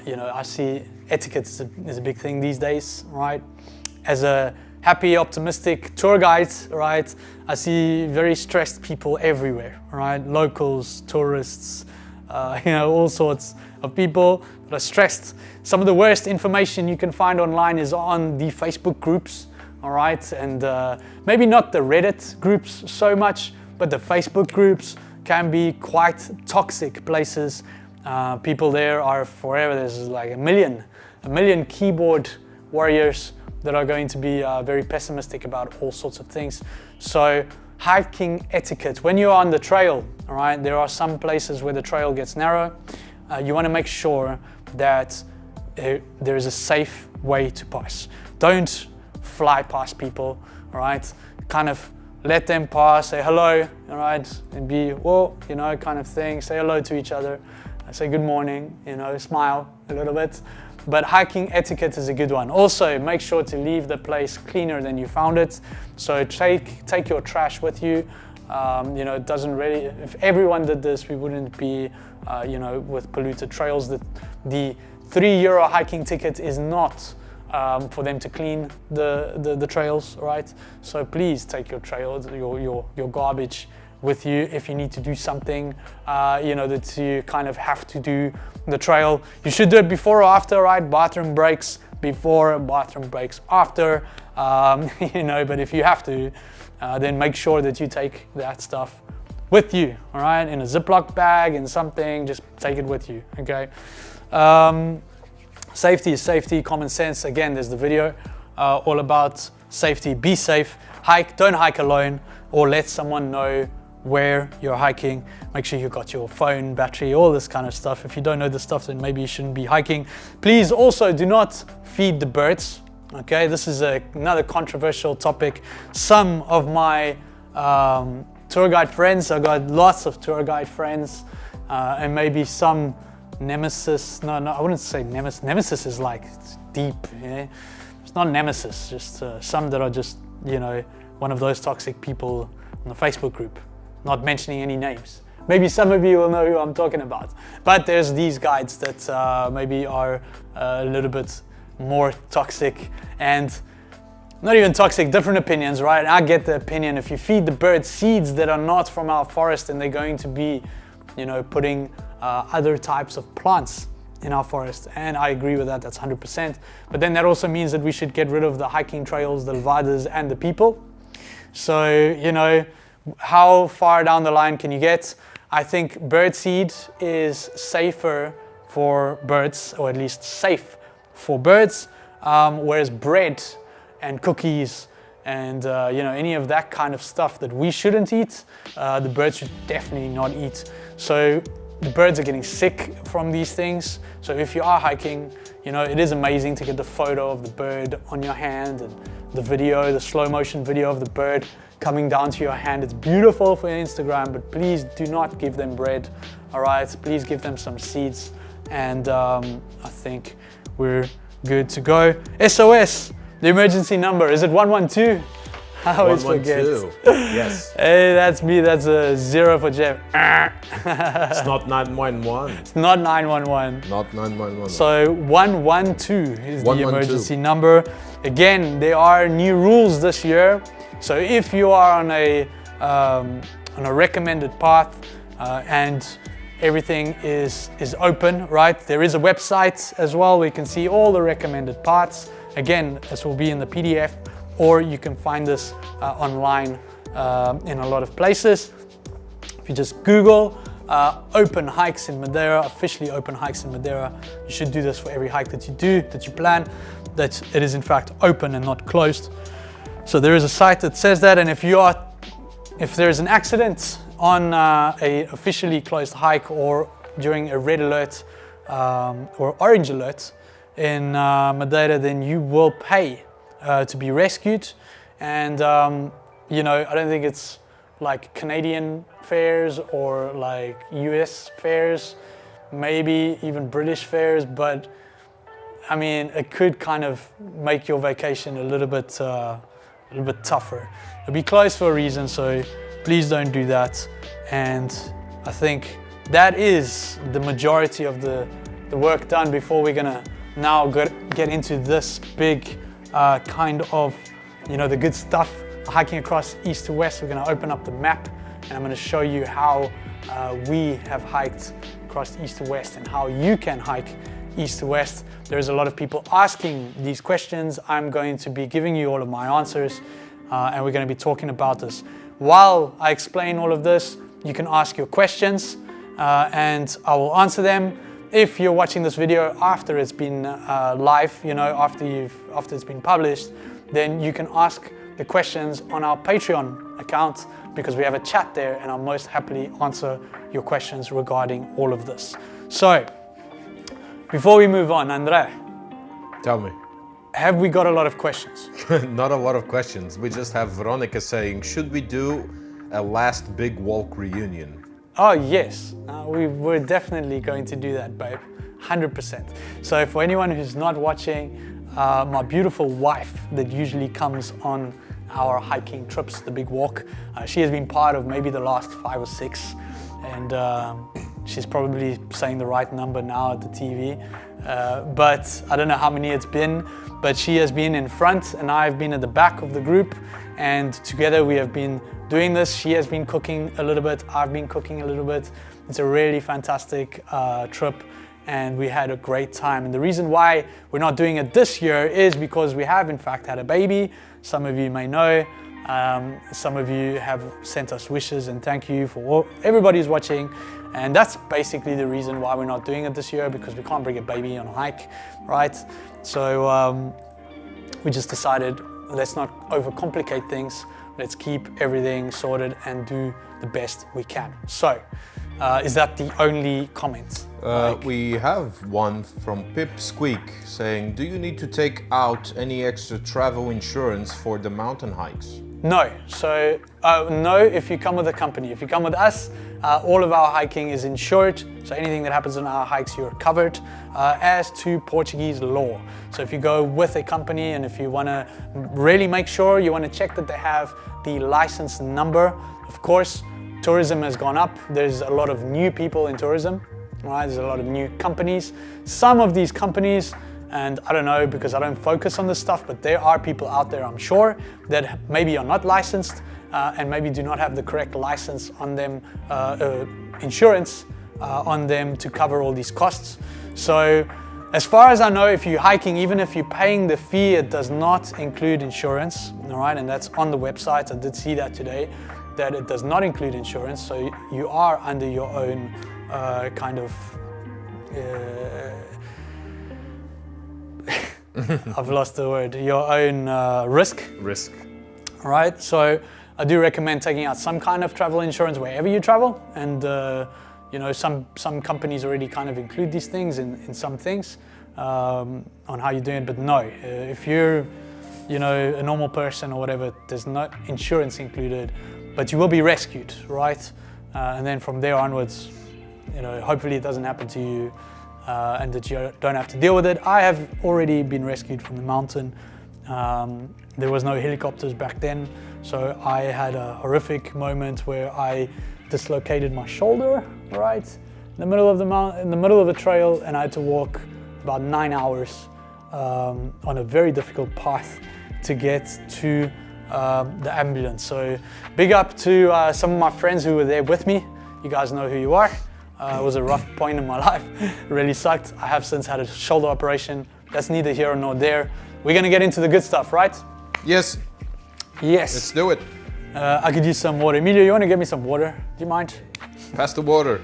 Speaker 1: you know, I see etiquette is a big thing these days, right? As a happy, optimistic tour guide, right, I see very stressed people everywhere, right? Locals, tourists, you know, all sorts of people that are stressed. Some of the worst information you can find online is on the Facebook groups, all right? And maybe not the Reddit groups so much, but the Facebook groups can be quite toxic places. People there are forever. There's like a million keyboard warriors that are going to be very pessimistic about all sorts of things. So hiking etiquette, when you're on the trail, all right, there are some places where the trail gets narrow. You want to make sure that there is a safe way to pass. Don't fly past people, all right? Kind of let them pass, say hello, all right? And be, whoa, you know, kind of thing. Say hello to each other. Say good morning, you know, smile a little bit. But hiking etiquette is a good one. Also, make sure to leave the place cleaner than you found it. So take your trash with you. You know, it doesn't really, if everyone did this, we wouldn't be, you know, with polluted trails. The €3 hiking ticket is not for them to clean the trails, right? So please take your trails, your garbage with you if you need to do something, you know, that you kind of have to do the trail. You should do it before or after, right? Bathroom breaks before, bathroom breaks after, you know, but if you have to, then make sure that you take that stuff with you, all right? In a Ziploc bag, in something, just take it with you, okay? Safety is safety, common sense. Again, there's the video all about safety. Be safe, don't hike alone, or let someone know where you're hiking. Make sure you've got your phone, battery, all this kind of stuff. If you don't know the stuff, then maybe you shouldn't be hiking. Please also do not feed the birds. Okay, this is another controversial topic. Some of my tour guide friends, I've got lots of tour guide friends, and maybe some nemesis. No, I wouldn't say nemesis. Nemesis is like it's deep. Yeah? It's not nemesis. Just some that are just, you know, one of those toxic people on the Facebook group. Not mentioning any names. Maybe some of you will know who I'm talking about. But there's these guides that maybe are a little bit more toxic, and not even toxic, different opinions, right? I get the opinion, if you feed the birds seeds that are not from our forest, and they're going to be, you know, putting other types of plants in our forest. And I agree with that, that's 100%. But then that also means that we should get rid of the hiking trails, the levadas, and the people. So, you know, how far down the line can you get? I think birdseed is safer for birds, or at least safe for birds, whereas bread and cookies and you know, any of that kind of stuff that we shouldn't eat, the birds should definitely not eat. So the birds are getting sick from these things. So if you are hiking, you know, it is amazing to get the photo of the bird on your hand and the video, the slow motion video of the bird coming down to your hand. It's beautiful for Instagram, but please do not give them bread, all right? Please give them some seeds, and I think we're good to go. SOS, The emergency number, is it 112? I always forget.
Speaker 2: 112. Yes.
Speaker 1: Hey, that's me. That's a 0 for Jeff.
Speaker 2: It's not 911.
Speaker 1: It's not 911.
Speaker 2: Not 911.
Speaker 1: So 112 is the
Speaker 2: 112.
Speaker 1: emergency number. Again, there are new rules this year. So if you are on a recommended path and everything is open, right? There is a website as well. We can see all the recommended paths. Again, this will be in the PDF, or you can find this online in a lot of places. If you just Google open hikes in Madeira, officially open hikes in Madeira, you should do this for every hike that you do, that you plan, that it is in fact open and not closed. So there is a site that says that, and if there is an accident on a officially closed hike or during a red alert or orange alert in Madeira, then you will pay to be rescued. And you know, I don't think it's like Canadian fares or like US fares, maybe even British fares, but I mean, it could kind of make your vacation a little bit tougher. It'll be closed for a reason, so please don't do that. And I think that is the majority of the work done. Before we're gonna now get into this big kind of, you know, the good stuff, hiking across east to west. We're gonna open up the map and I'm gonna show you how we have hiked across east to west and how you can hike east to west. There's a lot of people asking these questions. I'm going to be giving you all of my answers and we're going to be talking about this. While I explain all of this, you can ask your questions and I will answer them. If you're watching this video after it's been live, you know, after it's been published, then you can ask the questions on our Patreon account because we have a chat there and I'll most happily answer your questions regarding all of this. So, before we move on, Andre,
Speaker 2: Tell me.
Speaker 1: have we got a lot of questions?
Speaker 2: Not a lot of questions. We just have Veronica saying, should we do a last big walk reunion?
Speaker 1: Oh yes, we're definitely going to do that, babe, 100%. So for anyone who's not watching, my beautiful wife that usually comes on our hiking trips, the big walk, she has been part of maybe the last 5 or 6, and she's probably saying the right number now at the TV, but I don't know how many it's been, but she has been in front and I've been at the back of the group, and together we have been doing this. She has been cooking a little bit, I've been cooking a little bit. It's a really fantastic trip and we had a great time. And the reason why we're not doing it this year is because we have in fact had a baby. Some of you may know, some of you have sent us wishes and thank you for everybody who's watching. And that's basically the reason why we're not doing it this year, because we can't bring a baby on a hike, right? So we just decided, let's not overcomplicate things. Let's keep everything sorted and do the best we can. So, is that the only comment?
Speaker 2: We have one from Pip Squeak saying, do you need to take out any extra travel insurance for the mountain hikes?
Speaker 1: No. So, no, if you come with a company. If you come with us, all of our hiking is insured. So anything that happens on our hikes, you're covered as to Portuguese law. So if you go with a company and if you want to really make sure, you want to check that they have the license number. Of course, tourism has gone up. There's a lot of new people in tourism, right? There's a lot of new companies. Some of these companies, and I don't know because I don't focus on this stuff, but there are people out there, I'm sure, that maybe are not licensed and maybe do not have the correct license on them, insurance on them to cover all these costs. So as far as I know, if you're hiking, even if you're paying the fee, it does not include insurance, all right? And that's on the website. I did see that today, that it does not include insurance. So you are under your own kind of, I've lost the word, your own risk.
Speaker 2: Risk.
Speaker 1: All right, so I do recommend taking out some kind of travel insurance wherever you travel. And you know, some companies already kind of include these things in some things on how you're doing it, but no, if you're, you know, a normal person or whatever, there's not insurance included, but you will be rescued, right? And then from there onwards, you know, hopefully it doesn't happen to you and that you don't have to deal with it. I have already been rescued from the mountain There was no helicopters back then, so I had a horrific moment where I dislocated my shoulder, right, in the middle of the in the middle of a trail, and I had to walk about 9 hours on a very difficult path to get to the ambulance. So big up to some of my friends who were there with me. You guys know who you are. It was a rough point in my life. It really sucked. I have since had a shoulder operation. That's neither here nor there. We're gonna get into the good stuff, right?
Speaker 2: Yes.
Speaker 1: Yes.
Speaker 2: Let's do it.
Speaker 1: I could use some water. Emilio, you wanna get me some water? Do you mind?
Speaker 2: Pass the water.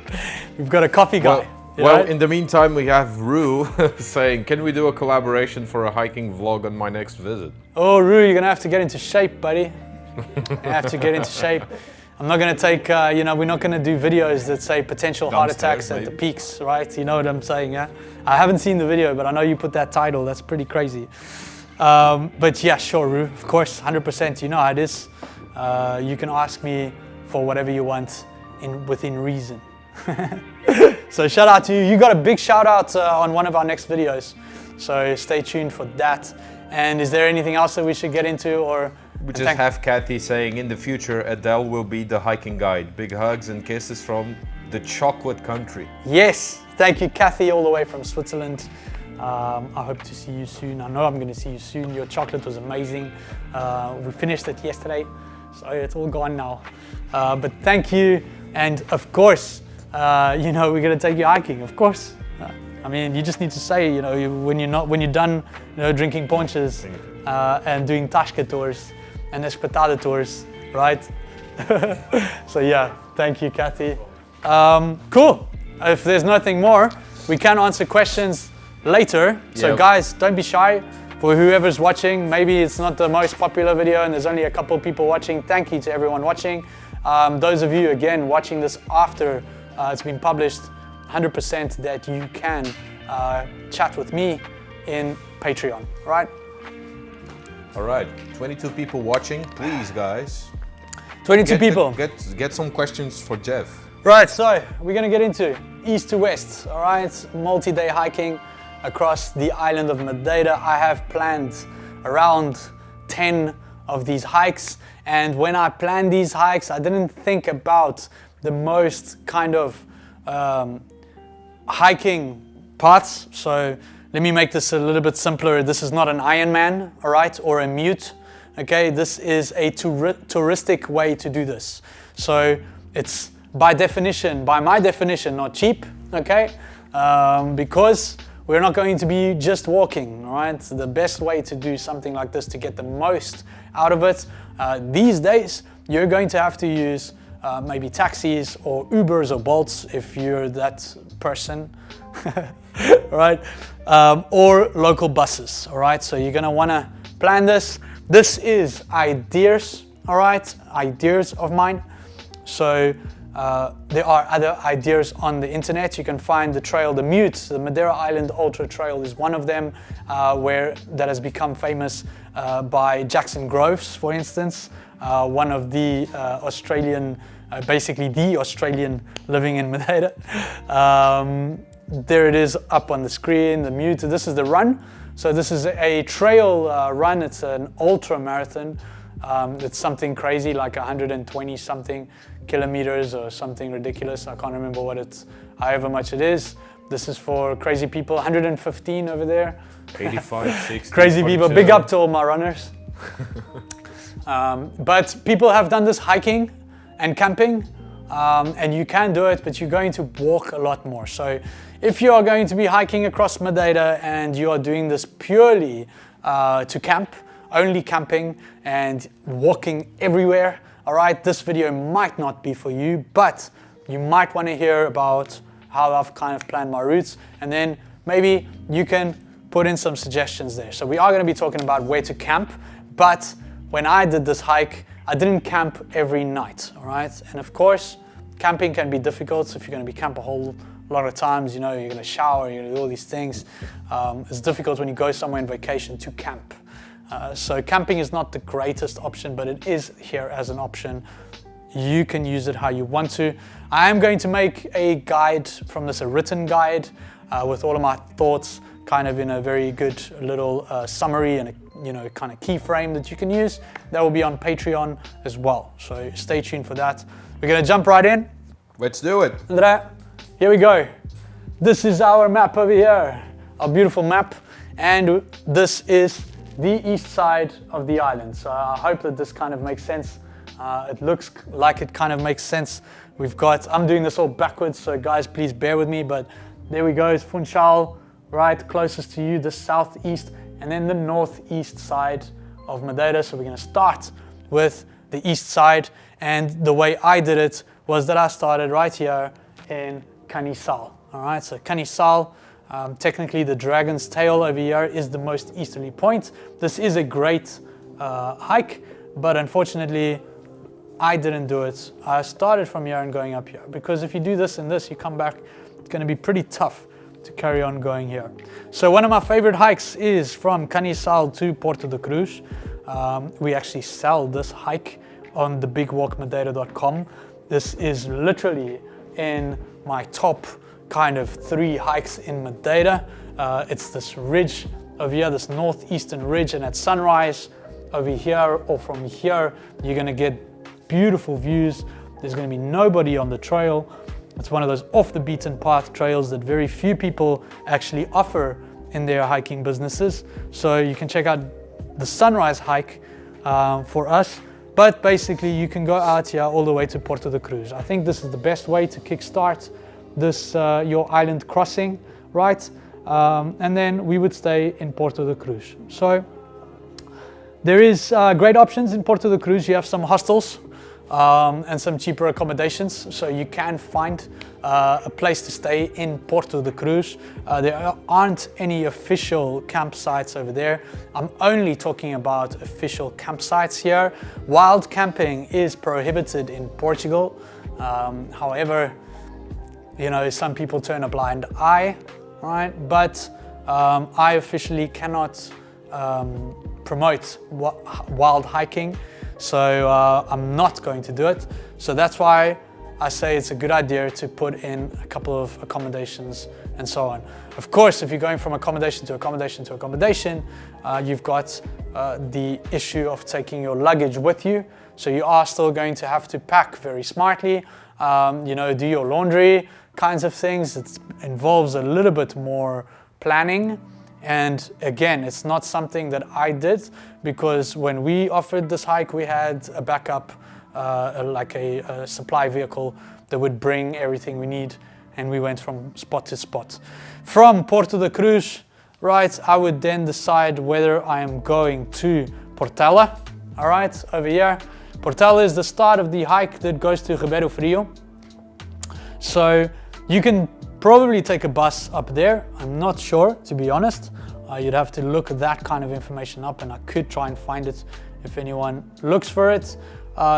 Speaker 1: We've got a coffee guy.
Speaker 2: Well, in the meantime, we have Rue saying, can we do a collaboration for a hiking vlog on my next visit?
Speaker 1: Oh, Rue, you're gonna have to get into shape, buddy. You have to get into shape. I'm not gonna take, we're not gonna do videos that say potential heart attacks at the peaks, right? You know what I'm saying, yeah? I haven't seen the video, but I know you put that title. That's pretty crazy. But yeah, sure, Rue, of course, 100%. You know how it is. You can ask me for whatever you want within reason. So shout out to you. You got a big shout out on one of our next videos. So stay tuned for that. And is there anything else that we should get into, or?
Speaker 2: We just have Kathy saying, in the future, Adele will be the hiking guide. Big hugs and kisses from the chocolate country.
Speaker 1: Yes, thank you, Kathy, all the way from Switzerland. I hope to see you soon. I know I'm going to see you soon. Your chocolate was amazing. We finished it yesterday, so it's all gone now. But thank you, and of course, we're going to take you hiking. Of course. I mean, you just need to say, when you're done, drinking ponches and doing Tashka tours and espetada tours, right? So yeah, thank you, Kathy. Cool. If there's nothing more, we can answer questions later. So guys, don't be shy. For whoever's watching, maybe it's not the most popular video and there's only a couple of people watching. Thank you to everyone watching. Those of you, again, watching this after it's been published, 100% that you can chat with me in Patreon, right?
Speaker 2: All right, 22 people watching. Please, guys.
Speaker 1: 22 people.
Speaker 2: Get some questions for Jeff.
Speaker 1: Right, so we're gonna get into east to west, all right? Multi-day hiking across the island of Madeira. I have planned around 10 of these hikes, and when I planned these hikes, I didn't think about the most kind of hiking parts. So let me make this a little bit simpler. This is not an Ironman, all right, or a mute, okay? This is a touristic way to do this. So it's by my definition, not cheap, okay? Because we're not going to be just walking, all right? The best way to do something like this to get the most out of it, these days, you're going to have to use maybe taxis or Ubers or Bolts if you're that person, right? Or local buses, all right? So you're gonna wanna plan this. This is ideas, all right? Ideas of mine. So there are other ideas on the internet. You can find the trail, the Mute, the Madeira Island Ultra Trail is one of them, that has become famous by Jackson Groves, for instance, one of the Australian, basically the Australian living in Madeira. There it is up on the screen, the Mute. This is the run. So this is a trail run. It's an ultra marathon. It's something crazy, like 120 something kilometers or something ridiculous. I can't remember however much it is. This is for crazy people, 115 over there.
Speaker 2: 85, 60.
Speaker 1: Crazy people, big up to all my runners. But people have done this hiking and camping, and you can do it, but you're going to walk a lot more. So if you are going to be hiking across Madeira and you are doing this purely to camp, only camping and walking everywhere, all right, this video might not be for you, but you might want to hear about how I've kind of planned my routes, and then maybe you can put in some suggestions there. So we are going to be talking about where to camp, but when I did this hike, I didn't camp every night, all right? And of course, camping can be difficult. So if you're going to be camp a whole lot of times, you're going to shower, you're going to do all these things. It's difficult when you go somewhere on vacation to camp. So camping is not the greatest option, but it is here as an option. You can use it how you want to. I am going to make a guide from this, a written guide with all of my thoughts, kind of in a very good little summary and kind of keyframe that you can use. That will be on Patreon as well. So stay tuned for that. We're gonna jump right in.
Speaker 2: Let's do it.
Speaker 1: Andrea, here we go. This is our map over here, a beautiful map, and this is the east side of the island. So I hope that this kind of makes sense. It looks like it kind of makes sense. I'm doing this all backwards, so guys, please bear with me, but there we go. It's Funchal, right closest to you, the southeast, and then the northeast side of Madeira. So we're gonna start with the east side, and the way I did it was that I started right here in Canisal. All right, so Canisal, technically the Dragon's Tail over here is the most easterly point. This is a great hike, but unfortunately I didn't do it. I started from here and going up here, because if you do this and this, you come back, it's going to be pretty tough to carry on going here. So one of my favorite hikes is from Canisal to Porto da Cruz. We actually sell this hike on thebigwalkmadeira.com. This is literally in my top kind of 3 hikes in Madeira. It's this ridge over here, this northeastern ridge, and at sunrise over here or from here, you're gonna get beautiful views. There's gonna be nobody on the trail. It's one of those off the beaten path trails that very few people actually offer in their hiking businesses. So you can check out the sunrise hike for us. But basically you can go out here all the way to Porto da Cruz. I think this is the best way to kickstart this your island crossing, right? And then we would stay in Porto da Cruz. So there is great options in Porto da Cruz. You have some hostels and some cheaper accommodations, so you can find a place to stay in Porto da Cruz. There aren't any official campsites over there. I'm only talking about official campsites here. Wild camping is prohibited in Portugal. However, some people turn a blind eye, right? But I officially cannot promote wild hiking, so I'm not going to do it. So that's why I say it's a good idea to put in a couple of accommodations and so on. Of course, if you're going from accommodation to accommodation to accommodation, you've got the issue of taking your luggage with you. So you are still going to have to pack very smartly, do your laundry kinds of things. It involves a little bit more planning. And again, it's not something that I did, because when we offered this hike, we had a backup, like a supply vehicle that would bring everything we need, and we went from spot to spot. From Porto da Cruz, right, I would then decide whether I am going to Portela, all right, over here. Portela is the start of the hike that goes to Ribeiro Frio. So you can probably take a bus up there. I'm not sure, to be honest. You'd have to look that kind of information up, and I could try and find it if anyone looks for it.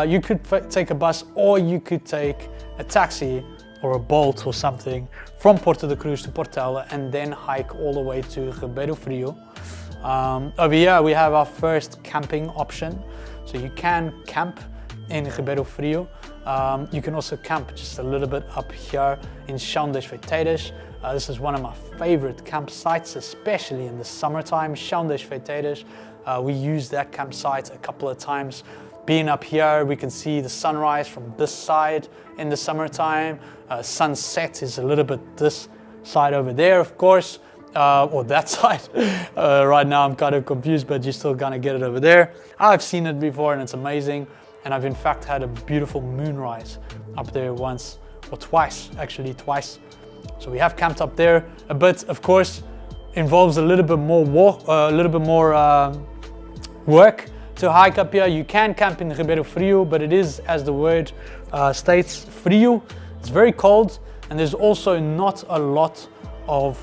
Speaker 1: You could take a bus, or you could take a taxi or a Bolt or something from Porto da Cruz to Portela, and then hike all the way to Ribeiro Frio. Over here we have our first camping option. So you can camp in Ribeiro Frio. You can also camp just a little bit up here in Chão das Feiteiras. This is one of my favorite campsites, especially in the summertime. Chão das Feiteiras. We used that campsite a couple of times. Being up here, we can see the sunrise from this side in the summertime. Sunset is a little bit this side over there, of course, or that side. Right now I'm kind of confused, but you're still gonna get it over there. I've seen it before and it's amazing. And I've in fact had a beautiful moonrise up there once, or twice, actually twice. So we have camped up there a bit. Of course, involves a little bit more work to hike up here. You can camp in Ribeiro Frio, but it is, as the word states, frio. It's very cold, and there's also not a lot of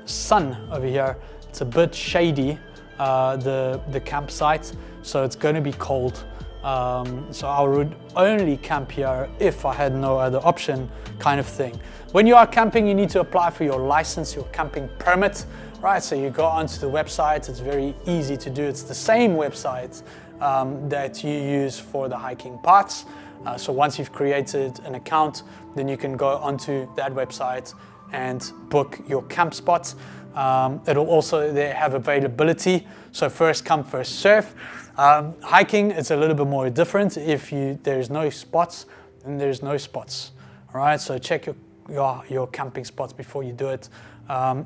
Speaker 1: sun over here. It's a bit shady, the campsite, so it's going to be cold. So I would only camp here if I had no other option, kind of thing. When you are camping, you need to apply for your license, your camping permit, right? So you go onto the website. It's very easy to do. It's the same website that you use for the hiking parts. So once you've created an account, then you can go onto that website and book your camp spots. It'll also they have availability, so first come, first serve. Hiking, it's a little bit more different. If there's no spots, then there's no spots. All right, so check your camping spots before you do it.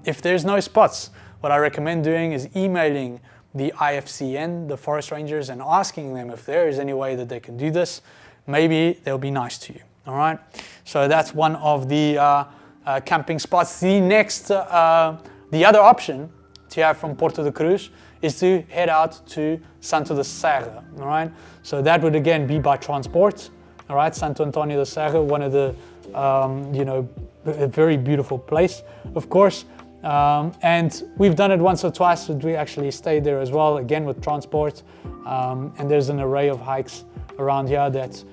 Speaker 1: If there's no spots, what I recommend doing is emailing the IFCN, the forest rangers, and asking them if there is any way that they can do this. Maybe they'll be nice to you. All right, so that's one of the camping spots. The next, the other option to have from Porto de Cruz is to head out to Santo da Serra. All right, so that would again be by transport. All right, Santo Antonio da Serra, one of the a very beautiful place, of course. And we've done it once or twice, but we actually stayed there as well, again with transport. And there's an array of hikes around here that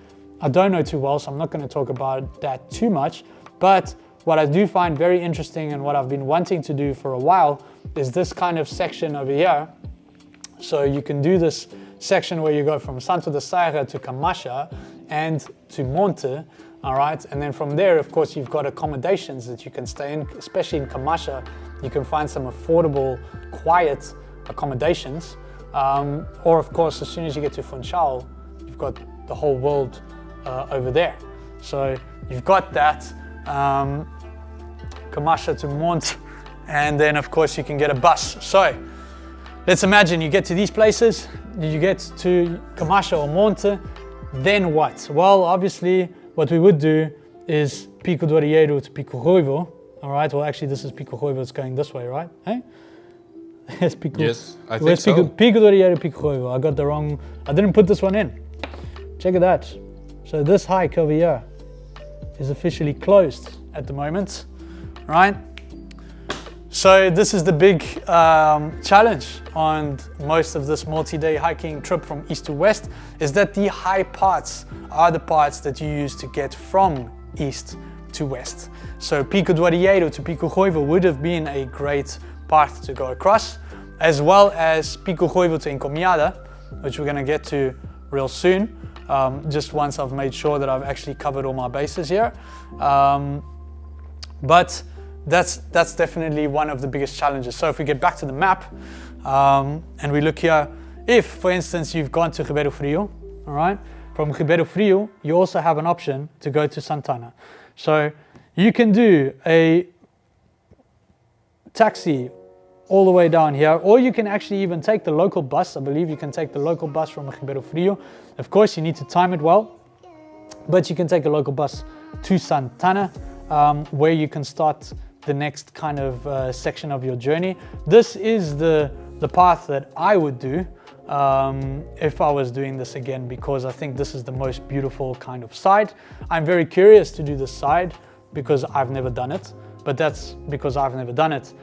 Speaker 1: I don't know too well, so I'm not going to talk about that too much. But what I do find very interesting and what I've been wanting to do for a while is this kind of section over here. So you can do this section where you go from Santo da Serra to Camacha and to Monte. All right, and then from there, of course, you've got accommodations that you can stay in, especially in Camacha. You can find some affordable, quiet accommodations. Or of course, as soon as you get to Funchal, you've got the whole world over there. So you've got that, Camacha to Mont, and then of course you can get a bus. So let's imagine you get to these places, you get to Camacha or Monte, then what? Well, obviously, what we would do is Pico do Arieiro to Pico Ruivo. All right, well actually this is Pico Ruivo, it's going this way, right? Hey? Yes, Pico.
Speaker 2: Yes, I think so.
Speaker 1: Pico do Arieiro, Pico Ruivo. I got the wrong, I didn't put this one in. Check it out. So this hike over here is officially closed at the moment, right? So this is the big challenge on most of this multi-day hiking trip from east to west, is that the high parts are the parts that you use to get from east to west. So Pico do Arieiro to Pico Ruivo would have been a great path to go across, as well as Pico Ruivo to Encomiada, which we're going to get to real soon, just once I've made sure that I've actually covered all my bases here. But that's definitely one of the biggest challenges. So if we get back to the map and we look here, if for instance you've gone to Ribeiro Frio, all right, from Ribeiro Frio you also have an option to go to Santana. So you can do a taxi all the way down here, or you can actually even take the local bus. I believe you can take the local bus from Ribeiro Frio. Of course you need to time it well, but you can take a local bus to Santana, where you can start the next kind of section of your journey. This is the path that I would do if I was doing this again, because I think this is the most beautiful kind of side. I'm very curious to do this side because I've never done it, but that's because I've never done it.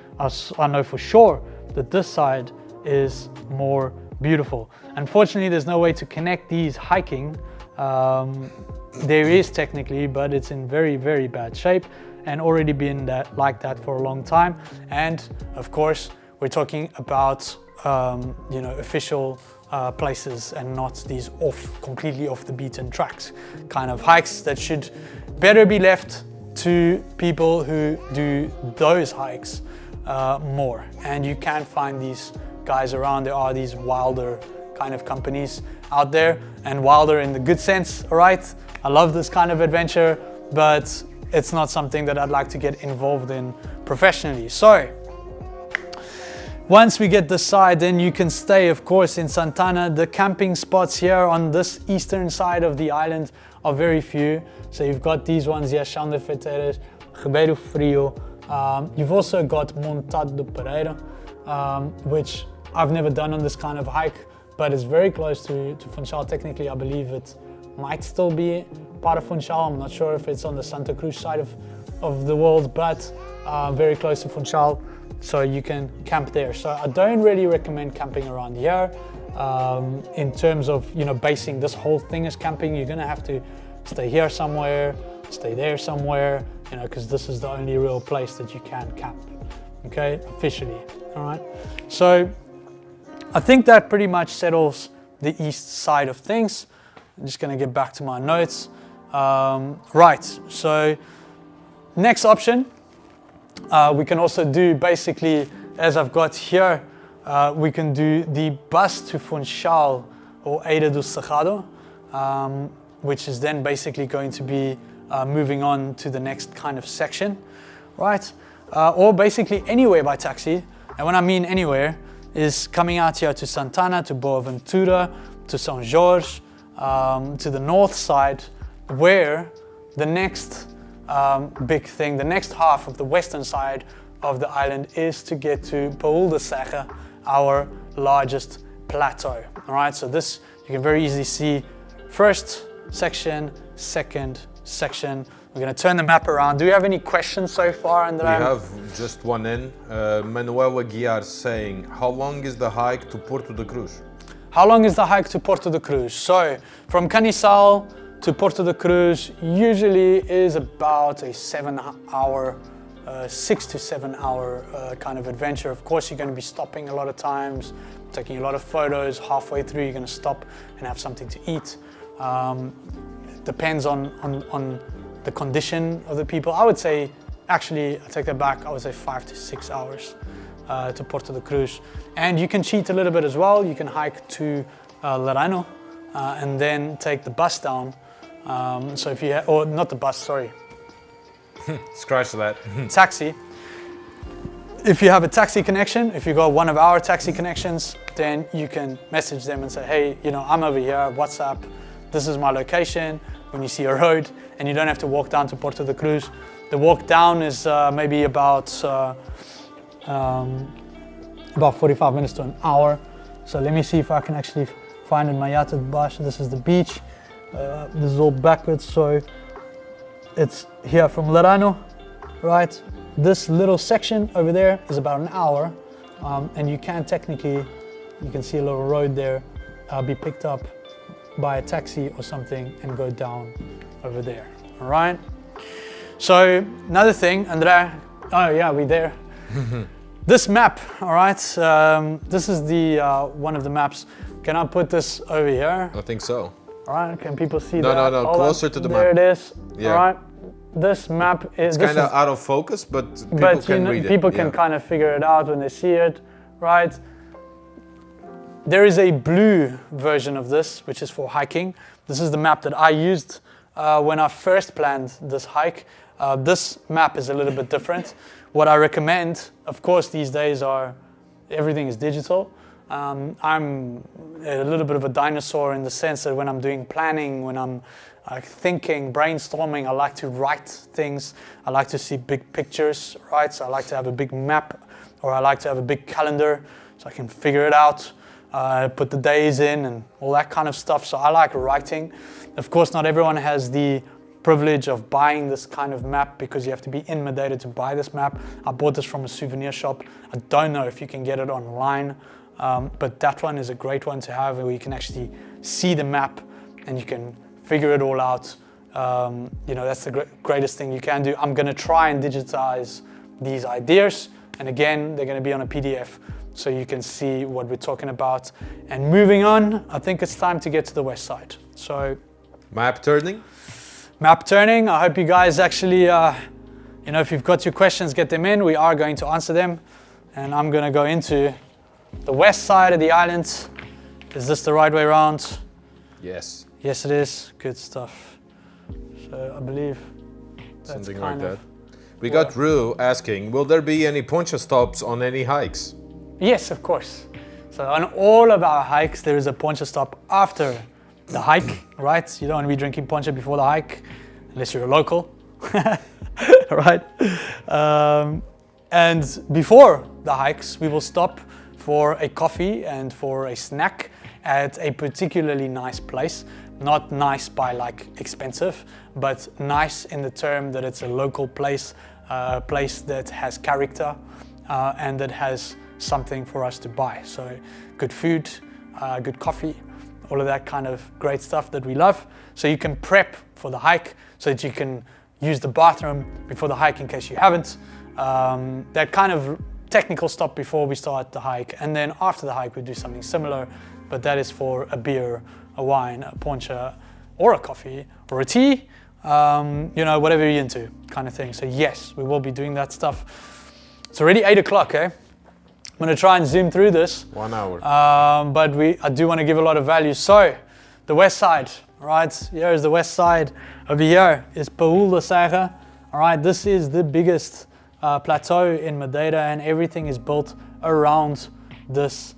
Speaker 1: I know for sure that this side is more beautiful. Unfortunately, there's no way to connect these hiking. There is technically, but it's in very, very bad shape and already been like that for a long time. And of course, we're talking about official places and not these completely off the beaten tracks kind of hikes that should better be left to people who do those hikes more. And you can find these guys around. There are these wilder kind of companies out there, and wilder in the good sense, all right? I love this kind of adventure, but it's not something that I'd like to get involved in professionally. So once we get this side, then you can stay, of course, in Santana. The camping spots here on this eastern side of the island are very few. So you've got these ones here, Chão de Feteiras, Ribeiro Frio. You've also got Montado do Pereira, which I've never done on this kind of hike, but it's very close to Funchal. Technically, I believe it might still be part of Funchal. I'm not sure if it's on the Santa Cruz side of the world, but very close to Funchal, so you can camp there. So I don't really recommend camping around here. In terms of basing this whole thing as camping, you're gonna have to stay here somewhere, stay there somewhere, because this is the only real place that you can camp, okay, officially. All right, so I think that pretty much settles the east side of things. I'm just going to get back to my notes. Right, so next option, we can also do basically as I've got here, we can do the bus to Funchal or Eira do Cerrado, which is then basically going to be moving on to the next kind of section, right? Or basically anywhere by taxi. And when I mean anywhere, is coming out here to Santana, to Boaventura, to São Jorge, to the north side, where the next big thing, the next half of the western side of the island is to get to Paul de Serra, our largest plateau. All right, so this you can very easily see first section, second section. We're going to turn the map around. Do you have any questions so far?
Speaker 2: We have just one in. Manuel Aguiar saying, how long is the hike to Porto de Cruz?
Speaker 1: How long is the hike to Porto de Cruz? So from Caniçal to Porto de Cruz usually is about a 6 to 7 hour kind of adventure. Of course, you're going to be stopping a lot of times, taking a lot of photos. Halfway through, you're going to stop and have something to eat. It depends on the condition of the people. I would say, actually, I take that back, I would say 5 to 6 hours to Porto de Cruz. And you can cheat a little bit as well. You can hike to Lerano and then take the bus down. So if you, or not the bus, sorry.
Speaker 3: Scratch that.
Speaker 1: Taxi. If you have a taxi connection, if you got one of our taxi connections, then you can message them and say, hey, you know, I'm over here, WhatsApp, this is my location. When you see a road, and you don't have to walk down to Porto de Cruz. The walk down is maybe about 45 minutes to an hour. So let me see if I can actually find in Maiata Bash. This is the beach. This is all backwards, so it's here from Lerano, right? This little section over there is about an hour, and you can technically, you can see a little road there, be picked up by a taxi or something and go down over there, all right? So another thing, Andrea, oh yeah, we're there. This map, all right, this is the one of the maps. Can I put this over here?
Speaker 2: I think so.
Speaker 1: All right, can people see
Speaker 2: that? No,
Speaker 1: Hold
Speaker 2: closer
Speaker 1: on.
Speaker 2: to the
Speaker 1: there
Speaker 2: map.
Speaker 1: There it is,
Speaker 2: yeah.
Speaker 1: All right. This map is...
Speaker 2: It's kind of out of focus, but people can read it.
Speaker 1: People can kind of figure it out when they see it, right? There is a blue version of this, which is for hiking. This is the map that I used when I first planned this hike. This map is a little bit different. What I recommend, of course, these days everything is digital. I'm a little bit of a dinosaur in the sense that when I'm doing planning, when I'm thinking, brainstorming, I like to write things. I like to see big pictures, right? So I like to have a big map, or I like to have a big calendar so I can figure it out. Put the days in and all that kind of stuff. So I like writing. Of course, not everyone has the privilege of buying this kind of map because you have to be in Madeira to buy this map. I bought this from a souvenir shop. I don't know if you can get it online, but that one is a great one to have where you can actually see the map and you can figure it all out. You know, that's the greatest thing you can do. I'm going to try and digitize these ideas. And again, they're going to be on a PDF. So you can see what we're talking about. And moving on, I think it's time to get to the west side. So
Speaker 2: map turning.
Speaker 1: Map turning. I hope you guys actually, you know, if you've got your questions, get them in. We are going to answer them. And I'm going to go into the west side of the island. Is this the right way around?
Speaker 2: Yes.
Speaker 1: Yes, it is. Good stuff. So I believe that's
Speaker 2: something
Speaker 1: kind
Speaker 2: like
Speaker 1: of
Speaker 2: that. We got Rue asking, will there be any poncha stops on any hikes?
Speaker 1: Yes, of course. So on all of our hikes, there is a poncha stop after the hike, right? You don't want to be drinking poncha before the hike, unless you're a local, right? And before the hikes, we will stop for a coffee and for a snack at a particularly nice place. Not nice by like expensive, but nice in the term that it's a local place, a place that has character and that has something for us to buy. So good food, good coffee, all of that kind of great stuff that we love. So you can prep for the hike so that you can use the bathroom before the hike in case you haven't. That kind of technical stop before we start the hike. And then after the hike, we do something similar, but that is for a beer, a wine, a poncha, or a coffee, or a tea, you know, whatever you're into kind of thing. So yes, we will be doing that stuff. It's already 8 o'clock, eh? I'm going to try and zoom through this.
Speaker 2: 1 hour.
Speaker 1: But I do want to give a lot of value. So, the west side, right? Here is the west side. Over here is Paul de Serra. All right, this is the biggest plateau in Madeira, and everything is built around this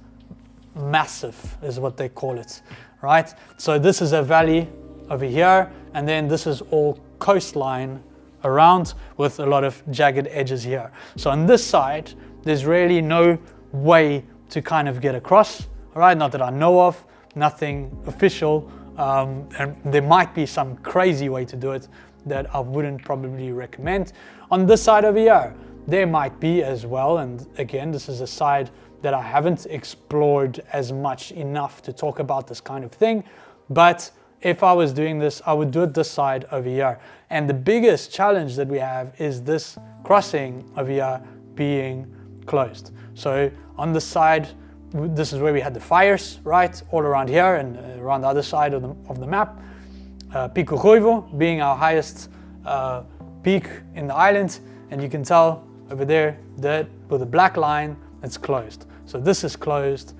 Speaker 1: massif, is what they call it, right? So this is a valley over here, and then this is all coastline around with a lot of jagged edges here. So on this side, there's really no way to kind of get across, all right? Not that I know of, nothing official, and there might be some crazy way to do it that I wouldn't probably recommend. On this side over here, there might be as well, and again, this is a side that I haven't explored as much enough to talk about this kind of thing, but if I was doing this, I would do it this side over here. And the biggest challenge that we have is this crossing over here being closed. So on the side, this is where we had the fires, right? All around here and around the other side of the map. Pico Ruivo being our highest peak in the island. And you can tell over there that with a black line, it's closed. So this is closed,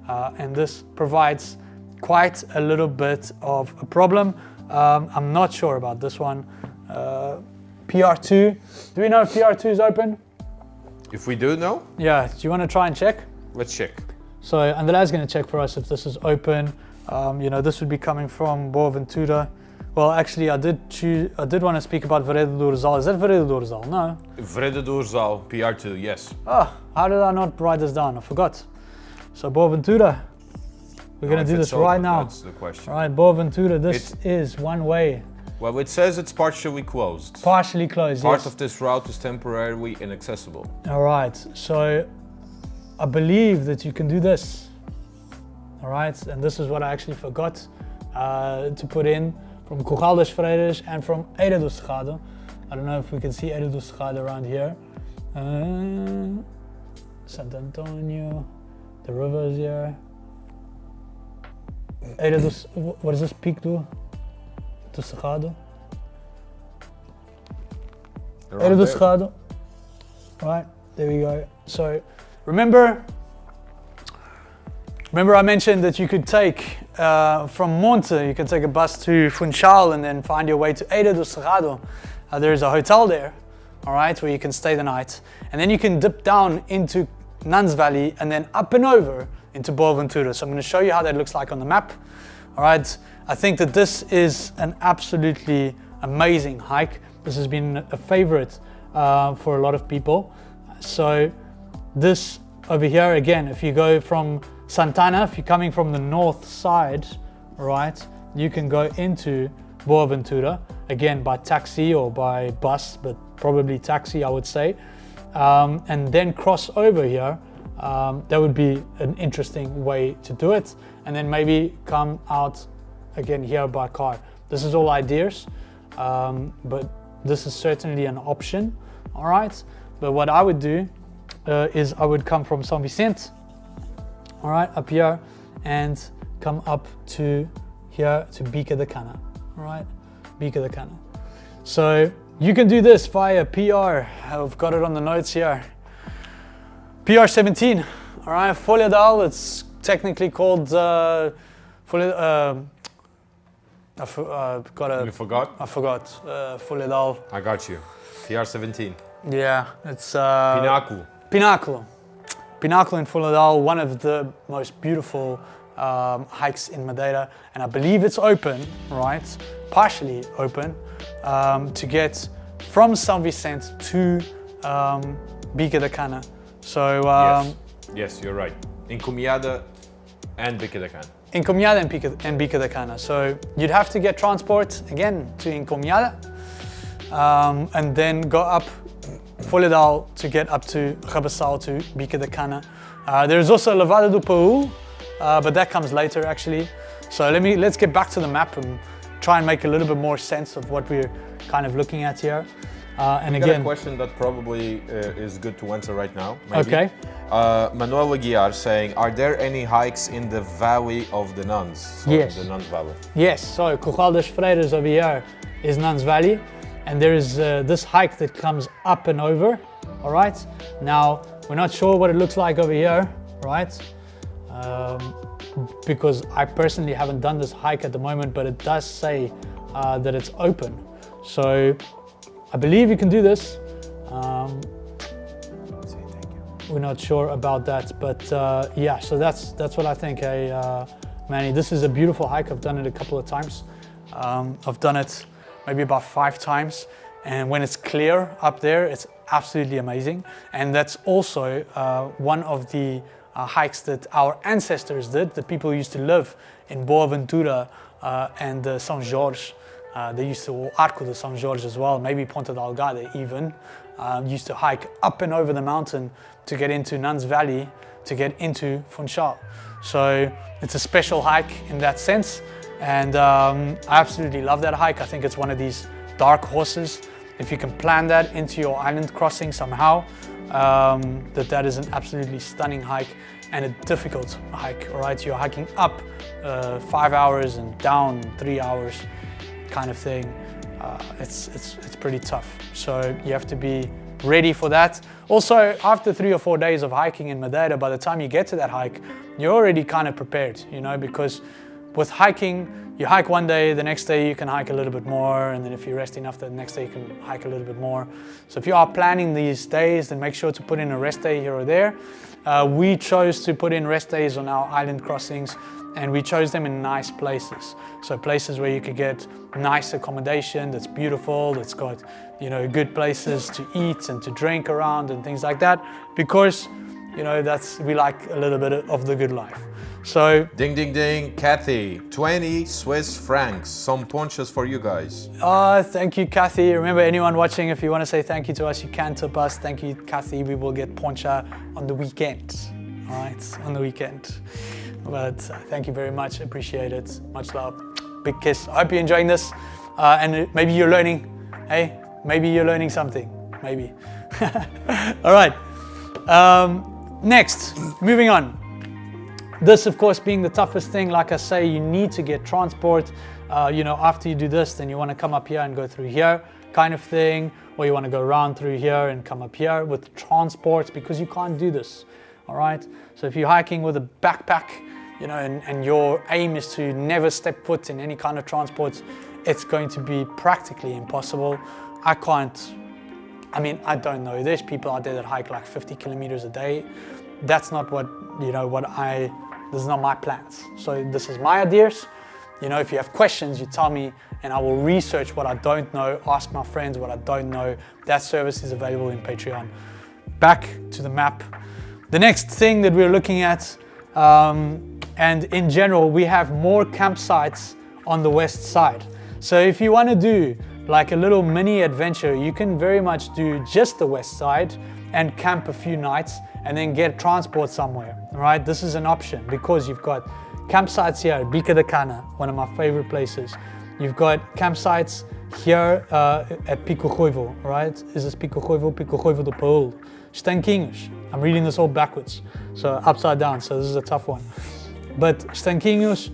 Speaker 1: and this provides quite a little bit of a problem. I'm not sure about this one. PR2, do we know if PR2 is open?
Speaker 2: If we do know,
Speaker 1: Yeah, do you want to try and check?
Speaker 2: let's check.
Speaker 1: So Andrea's going to check for us if this is open. You know, this would be coming from Boaventura. Well, actually, I did want to speak about Vereda do Rosal. Is that Vereda do Rosal? No.
Speaker 2: Vereda do Rosal, PR2, yes.
Speaker 1: Oh, how did I not write this down? I forgot. So Boaventura, we're going to do this right now.
Speaker 2: That's the question.
Speaker 1: All right, Boaventura, this is one way.
Speaker 2: Well, it says it's partially closed.
Speaker 1: Partially closed,
Speaker 2: Part
Speaker 1: yes.
Speaker 2: of this route is temporarily inaccessible.
Speaker 1: All right, so I believe that you can do this. All right, and this is what I actually forgot to put in from Curral das Freiras and from Eira do Cerrado. I don't know if we can see Eira do Cerrado around here. Sant Antonio, the river is here. Eira do, what does this peak do? Do Cerrado. Eira do Cerrado. Right, there we go. So remember I mentioned that you could take from Monte, you can take a bus to Funchal and then find your way to Eira do Cerrado. There's a hotel there, all right, where you can stay the night. And then you can dip down into Nuns Valley and then up and over into Boaventura. So I'm going to show you how that looks like on the map. All right, I think that this is an absolutely amazing hike. This has been a favorite for a lot of people. So this over here, again, if you go from Santana, if you're coming from the north side, right, you can go into Boaventura, again by taxi or by bus, but probably taxi I would say, and then cross over here. That would be an interesting way to do it, and then maybe come out again here by car. This is all ideas, but this is certainly an option, all right? But what I would do is I would come from São Vicente, all right, up here, and come up to here to Bica de Cana, all right, Bica de Cana. So you can do this via PR. I've got it on the notes here. PR 17, all right, Folha d'Al. It's technically called Folha. You
Speaker 2: forgot?
Speaker 1: I forgot. Folha d'Al.
Speaker 2: I got you. PR 17.
Speaker 1: Yeah, it's
Speaker 2: Pináculo.
Speaker 1: Pináculo in Folha d'Al, one of the most beautiful hikes in Madeira, and I believe it's open, right? Partially open to get from São Vicente to Bica de Cana. So
Speaker 2: yes, you're right. Encomiada and Bica de Cana.
Speaker 1: Encomiada and Bica de Cana. So you'd have to get transport again to Encomiada and then go up Folha d'Al to get up to Rabassal to Bica de Cana. There's also Levada do Paul, but that comes later actually. So let's get back to the map and try and make a little bit more sense of what we're kind of looking at here. And
Speaker 2: Got
Speaker 1: again,
Speaker 2: a question that probably is good to answer right now. Maybe.
Speaker 1: Okay.
Speaker 2: Manuel Aguiar saying, are there any hikes in the Valley of the Nuns? So
Speaker 1: Yes.
Speaker 2: The Nuns Valley.
Speaker 1: yes, so Curral das Freiras over here is Nuns Valley, and there is this hike that comes up and over, all right? Now, We're not sure what it looks like over here, right? Because I personally haven't done this hike at the moment, but it does say that it's open. So I believe you can do this. We're not sure about that, but yeah, so that's what I think. Hey, Manny, this is a beautiful hike. I've done it a couple of times. I've done it maybe about 5 times, and when it's clear up there, it's absolutely amazing. And that's also one of the hikes that our ancestors did, the people who used to live in Boaventura and São Jorge. They used to, Arco de São Jorge as well, maybe Ponta Delgada even, used to hike up and over the mountain to get into Nuns Valley, to get into Funchal. So it's a special hike in that sense, and I absolutely love that hike. I think it's one of these dark horses. If you can plan that into your island crossing somehow, that is an absolutely stunning hike and a difficult hike, all right? You're hiking up 5 hours and down 3 hours kind of thing. It's pretty tough. So you have to be ready for that. Also, after 3 or 4 days of hiking in Madeira, by the time you get to that hike, you're already kind of prepared, you know, because with hiking, you hike one day, the next day you can hike a little bit more, and then if you rest enough, the next day you can hike a little bit more. So if you are planning these days, then make sure to put in a rest day here or there. We chose to put in rest days on our island crossings, and we chose them in nice places. So places where you could get nice accommodation that's beautiful, that's got, you know, good places to eat and to drink around and things like that, because, you know, we like a little bit of the good life. So
Speaker 2: Ding, ding, ding. Kathy, 20 Swiss francs. Some ponchos for you guys.
Speaker 1: Thank you, Kathy. Remember, anyone watching, if you want to say thank you to us, you can tip us. Thank you, Kathy. We will get poncha on the weekend. All right, on the weekend. But thank you very much. Appreciate it. Much love. Big kiss. I hope you're enjoying this. And maybe you're learning. Hey, maybe you're learning something. Maybe. All right. Next, moving on. This, of course, being the toughest thing, like I say, you need to get transport. You know, after you do this, then you want to come up here and go through here kind of thing, or you want to go around through here and come up here with transport, because you can't do this. All right. So if you're hiking with a backpack, you know, and your aim is to never step foot in any kind of transport, it's going to be practically impossible. I don't know. There's people out there that hike like 50 kilometers a day. That's not what, you know, this is not my plans. So this is my ideas. You know, if you have questions, you tell me, and I will research what I don't know, ask my friends what I don't know. That service is available in Patreon. Back to the map. The next thing that we're looking at, and in general, we have more campsites on the west side. So if you want to do like a little mini adventure, you can very much do just the west side and camp a few nights and then get transport somewhere, all right? This is an option because you've got campsites here at Bica de Cana, one of my favorite places. You've got campsites here at Pico Goivo, right? Is this Pico Goivo? Pico Goivo do Paul. Estanquinhos. I'm reading this all backwards, so upside down, so this is a tough one. But Estanquinhos,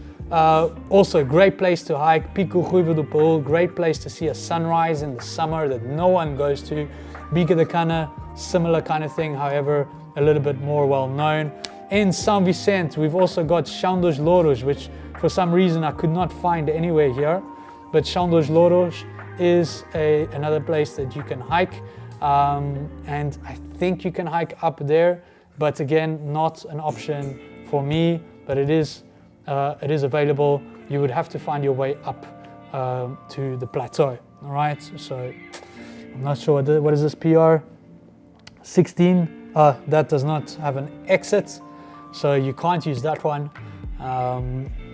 Speaker 1: also a great place to hike. Pico Goivo do Paul, great place to see a sunrise in the summer that no one goes to. Bica de Cana, similar kind of thing, however, a little bit more well known. In São Vicente, we've also got Chão dos Louros, which for some reason I could not find anywhere here. But Chão dos Louros is another place that you can hike. And I think you can hike up there, but again, not an option for me, but it is available. You would have to find your way up to the plateau, all right? So I'm not sure, what is this PR? 16, that does not have an exit, so you can't use that one.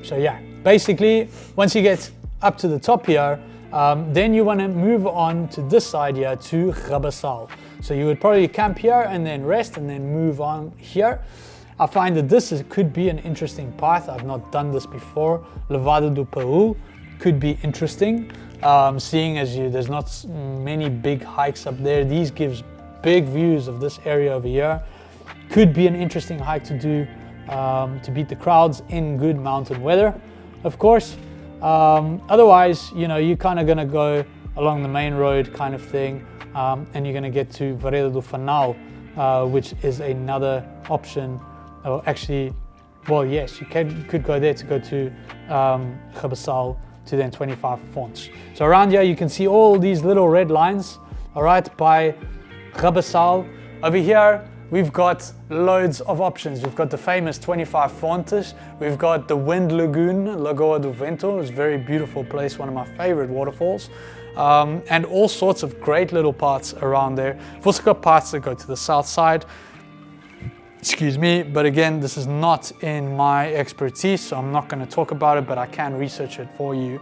Speaker 1: So yeah, basically, once you get up to the top here, then you want to move on to this side here to Rabassal. So you would probably camp here and then rest and then move on here. I find that this could be an interesting path. I've not done this before. Levado do Paul could be interesting, seeing as there's not many big hikes up there. These gives big views of this area over here. Could be an interesting hike to do to beat the crowds in good mountain weather, of course. Otherwise, you know, you're kind of going to go along the main road kind of thing, and you're going to get to Vereda do Fanal which is another option. Or actually, well, yes, you could go there to go to Gebesal to then 25 Fonts. So around here you can see all these little red lines, all right, by Gebesal. Over here we've got loads of options. We've got the famous 25 Fontes. We've got the Wind Lagoon, Lagoa do Vento. It's a very beautiful place, one of my favorite waterfalls. And all sorts of great little parts around there. We've also got parts that go to the south side. Excuse me, but again, this is not in my expertise, so I'm not going to talk about it, but I can research it for you.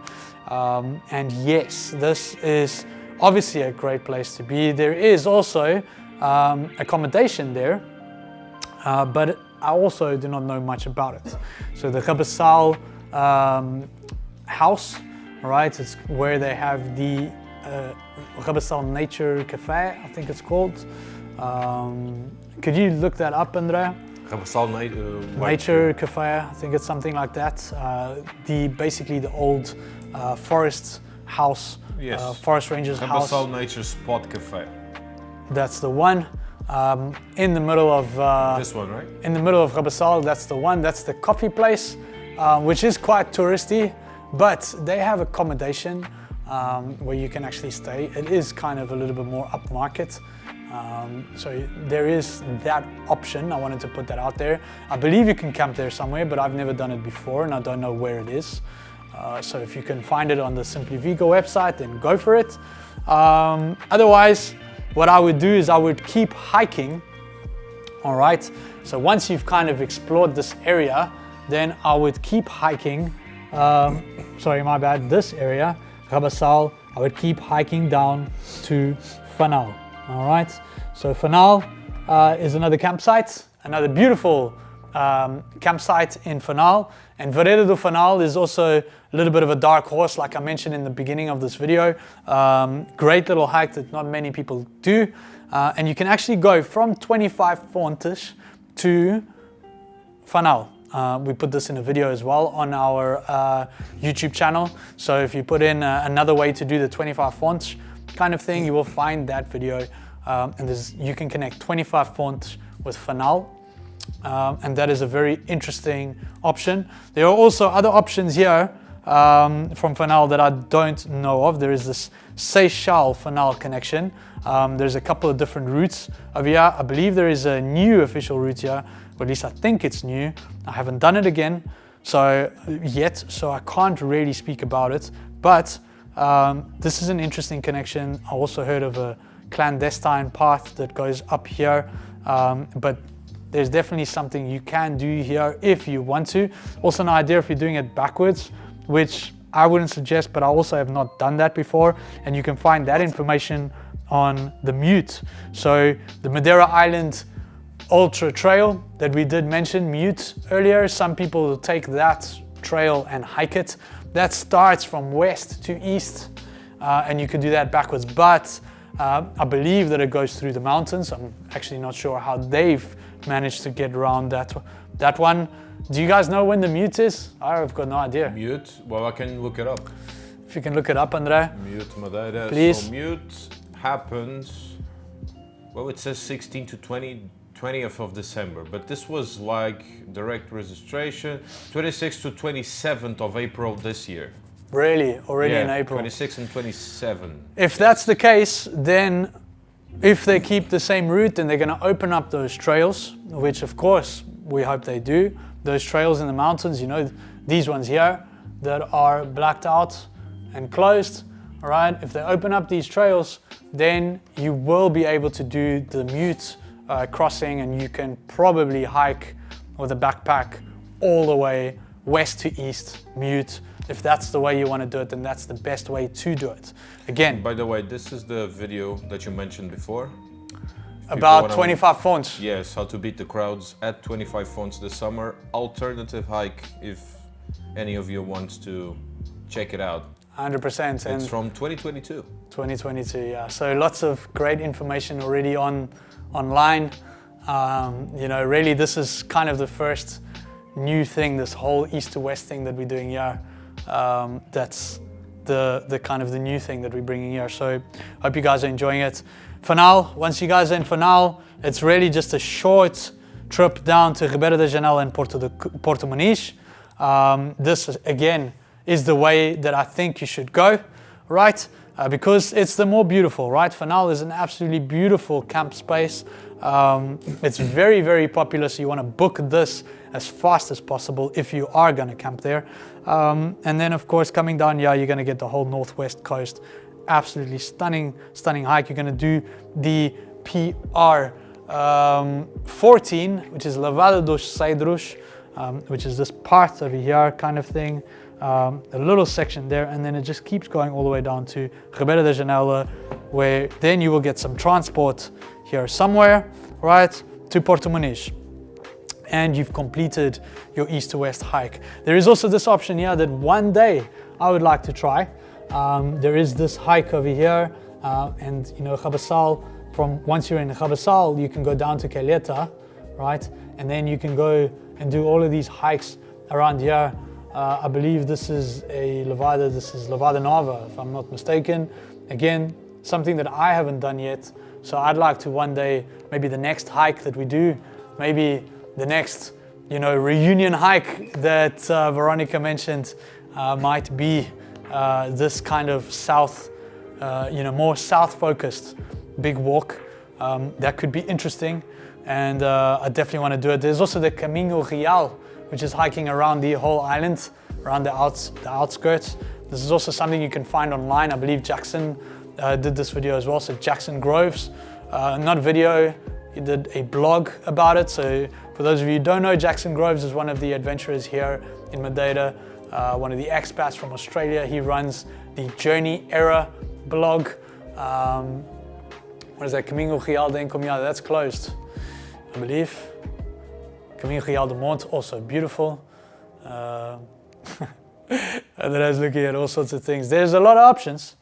Speaker 1: And yes, this is obviously a great place to be. There is also accommodation there, but I also do not know much about it. So the Gebesal house, right? It's where they have the Gebesal Nature Cafe, I think it's called. Could you look that up, Andrea?
Speaker 2: Gebesal
Speaker 1: Nature Cafe, I think it's something like that. Basically the old forest house,
Speaker 2: yes.
Speaker 1: Forest Rangers house.
Speaker 2: Gebesal Nature Spot Cafe.
Speaker 1: That's the one. In the middle of
Speaker 2: this one, right?
Speaker 1: In the middle of Gebesal, that's the one. That's the coffee place, which is quite touristy, but they have accommodation where you can actually stay. It is kind of a little bit more upmarket. So there is that option. I wanted to put that out there. I believe you can camp there somewhere, but I've never done it before and I don't know where it is. So if you can find it on the Simply Vigo website, then go for it. Otherwise, what I would do is I would keep hiking. All right. So once you've kind of explored this area, then I would keep hiking. Sorry, my bad. This area, Gebesal, I would keep hiking down to Fanal. All right, so Fanal is another campsite, another beautiful campsite in Fanal. And Vereda do Fanal is also a little bit of a dark horse, like I mentioned in the beginning of this video. Great little hike that not many people do. And you can actually go from 25 Fontes to Fanal. We put this in a video as well on our YouTube channel. So if you put in another way to do the 25 Fontes kind of thing, you will find that video. And you can connect 25 Fontes with Fanal. And that is a very interesting option. There are also other options here from Fanal that I don't know of. There is this Seychelles Fanal connection. There's a couple of different routes over here. I believe there is a new official route here, or at least I think it's new. I haven't done it again yet, so I can't really speak about it. But this is an interesting connection. I also heard of a clandestine path that goes up here, but there's definitely something you can do here if you want to. Also an idea if you're doing it backwards, which I wouldn't suggest, but I also have not done that before. And you can find that information on the Mute. So the Madeira Island Ultra Trail that we did mention, Mute, earlier, some people will take that trail and hike it. That starts from west to east, and you can do that backwards. But I believe that it goes through the mountains. I'm actually not sure how they've managed to get around that one. Do you guys know when the Mute is? I've got no idea.
Speaker 2: Mute? Well, I can look it up.
Speaker 1: If you can look it up, Andre.
Speaker 2: Mute Madeira.
Speaker 1: Please.
Speaker 2: So Mute happens, well, it says 16 to 20th of December, but this was like direct registration, 26th to 27th of April this year.
Speaker 1: Really? Already in April?
Speaker 2: 26 and 27.
Speaker 1: If that's the case, then if they keep the same route, then they're going to open up those trails, which of course we hope they do. Those trails in the mountains, you know, these ones here that are blacked out and closed, all right? If they open up these trails, then you will be able to do the Mute crossing, and you can probably hike with a backpack all the way west to east, Mute. If that's the way you want to do it, then that's the best way to do it. Again,
Speaker 2: by the way, this is the video that you mentioned before.
Speaker 1: About 25 Fonts.
Speaker 2: Yes, how to beat the crowds at 25 Fonts this summer. Alternative hike if any of you wants to check it out.
Speaker 1: 100%.
Speaker 2: It's from 2022.
Speaker 1: 2022, yeah. So lots of great information already online. You know, really this is kind of the first new thing, this whole east to west thing that we're doing here. That's the kind of the new thing that we're bringing here. So hope you guys are enjoying it. Fanal, once you guys are in Fanal, it's really just a short trip down to Ribeira de Janela and Porto Muniz. This again is the way that I think you should go, right? Because it's the more beautiful, right? Fanal is an absolutely beautiful camp space. It's very, very popular, so you want to book this as fast as possible if you are going to camp there. And then, of course, coming down here, you're going to get the whole northwest coast. Absolutely stunning, stunning hike. You're going to do the PR 14, which is Lavada dos Cedros, which is this part over here kind of thing. A little section there, and then it just keeps going all the way down to Ribeira de Janela, where then you will get some transport here somewhere, right, to Porto Muniz. And you've completed your east to west hike. There is also this option here that one day I would like to try. There is this hike over here, and you know, Cabassal, once you're in Cabassal, you can go down to Calheta, right? And then you can go and do all of these hikes around here. I believe this is Lavada Nova, if I'm not mistaken. Again, something that I haven't done yet. So I'd like to one day, maybe the next hike that we do, maybe the next, you know, reunion hike that Veronica mentioned might be this kind of south, you know, more south focused big walk. That could be interesting, and I definitely want to do it. There's also the Camino Real, which is hiking around the whole island, around the outskirts. This is also something you can find online. I believe Jackson did this video as well. So Jackson Groves, not video, he did a blog about it. So for those of you who don't know, Jackson Groves is one of the adventurers here in Madeira, one of the expats from Australia. He runs the Journey Era blog. What is that? Camino Real de Encomiada, that's closed, I believe. Camino Real de Monte, also beautiful. And then I was looking at all sorts of things. There's a lot of options.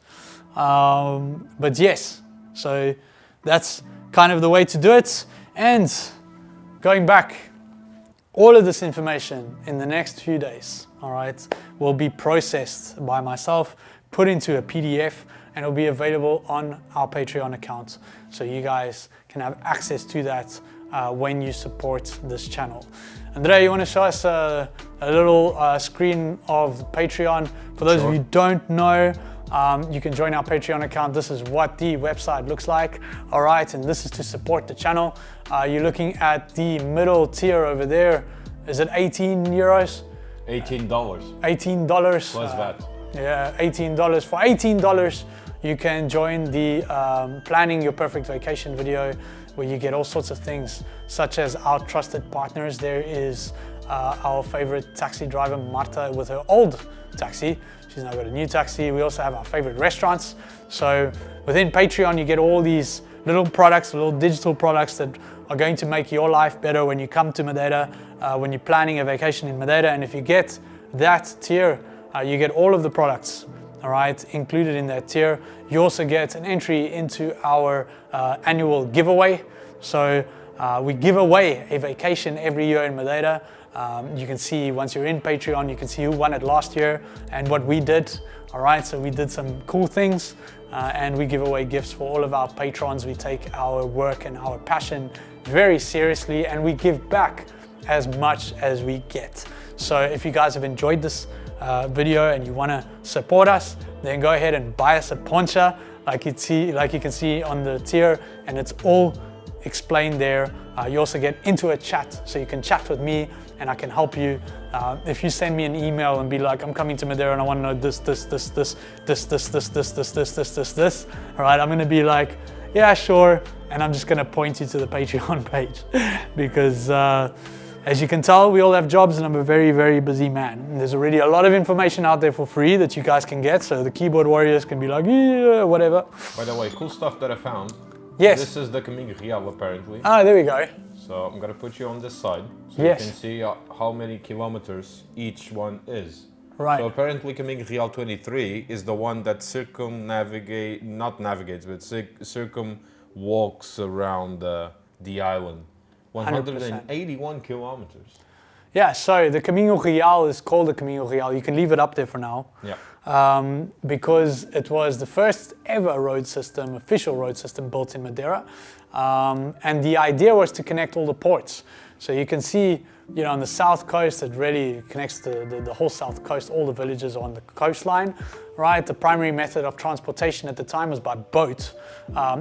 Speaker 1: But yes, so that's kind of the way to do it. And going back, all of this information in the next few days, all right, will be processed by myself, put into a PDF, and it'll be available on our Patreon account. So you guys can have access to that when you support this channel. Andrea, you want to show us a little screen of Patreon? For those of you who don't know, you can join our Patreon account. This is what the website looks like. All right, and this is to support the channel. You're looking at the middle tier over there. Is it 18 euros?
Speaker 2: $18.
Speaker 1: $18.
Speaker 2: Plus VAT.
Speaker 1: Yeah, $18. For $18, you can join the Planning Your Perfect Vacation video, where you get all sorts of things, such as our trusted partners. There is our favorite taxi driver, Marta, with her old taxi. She's now got a new taxi. We also have our favorite restaurants. So within Patreon, you get all these little products, little digital products that are going to make your life better when you come to Madeira, when you're planning a vacation in Madeira. And if you get that tier, you get all of the products, all right, included in that tier. You also get an entry into our annual giveaway. So we give away a vacation every year in Madeira. You can see, once you're in Patreon, you can see who won it last year and what we did. All right, so we did some cool things and we give away gifts for all of our patrons. We take our work and our passion very seriously, and we give back as much as we get. So if you guys have enjoyed this video and you want to support us, then go ahead and buy us a poncha, like you can see on the tier, and it's all explained there. You also get into a chat, so you can chat with me and I can help you. If you send me an email and be like, I'm coming to Madeira and I want to know this, all right, I'm going to be like, yeah, sure, and I'm just going to point you to the Patreon page because as you can tell, we all have jobs and I'm a very, very busy man. And there's already a lot of information out there for free that you guys can get, so the keyboard warriors can be like, yeah, whatever.
Speaker 2: By the way, cool stuff that I found.
Speaker 1: Yes.
Speaker 2: This is the Camino Real, apparently.
Speaker 1: Ah, there we go.
Speaker 2: So I'm gonna put you on this side, so
Speaker 1: Yes.
Speaker 2: you can see how many kilometers each one is.
Speaker 1: Right.
Speaker 2: So apparently Camino Real 23 is the one that walks around the island. 181 kilometers.
Speaker 1: Yeah, so the Camino Real is called the Camino Real. You can leave it up there for now.
Speaker 2: Yeah.
Speaker 1: Because it was the first ever road system, official road system built in Madeira. And the idea was to connect all the ports. So you can see, you know, on the south coast, it really connects the whole south coast, all the villages on the coastline, right? The primary method of transportation at the time was by boat,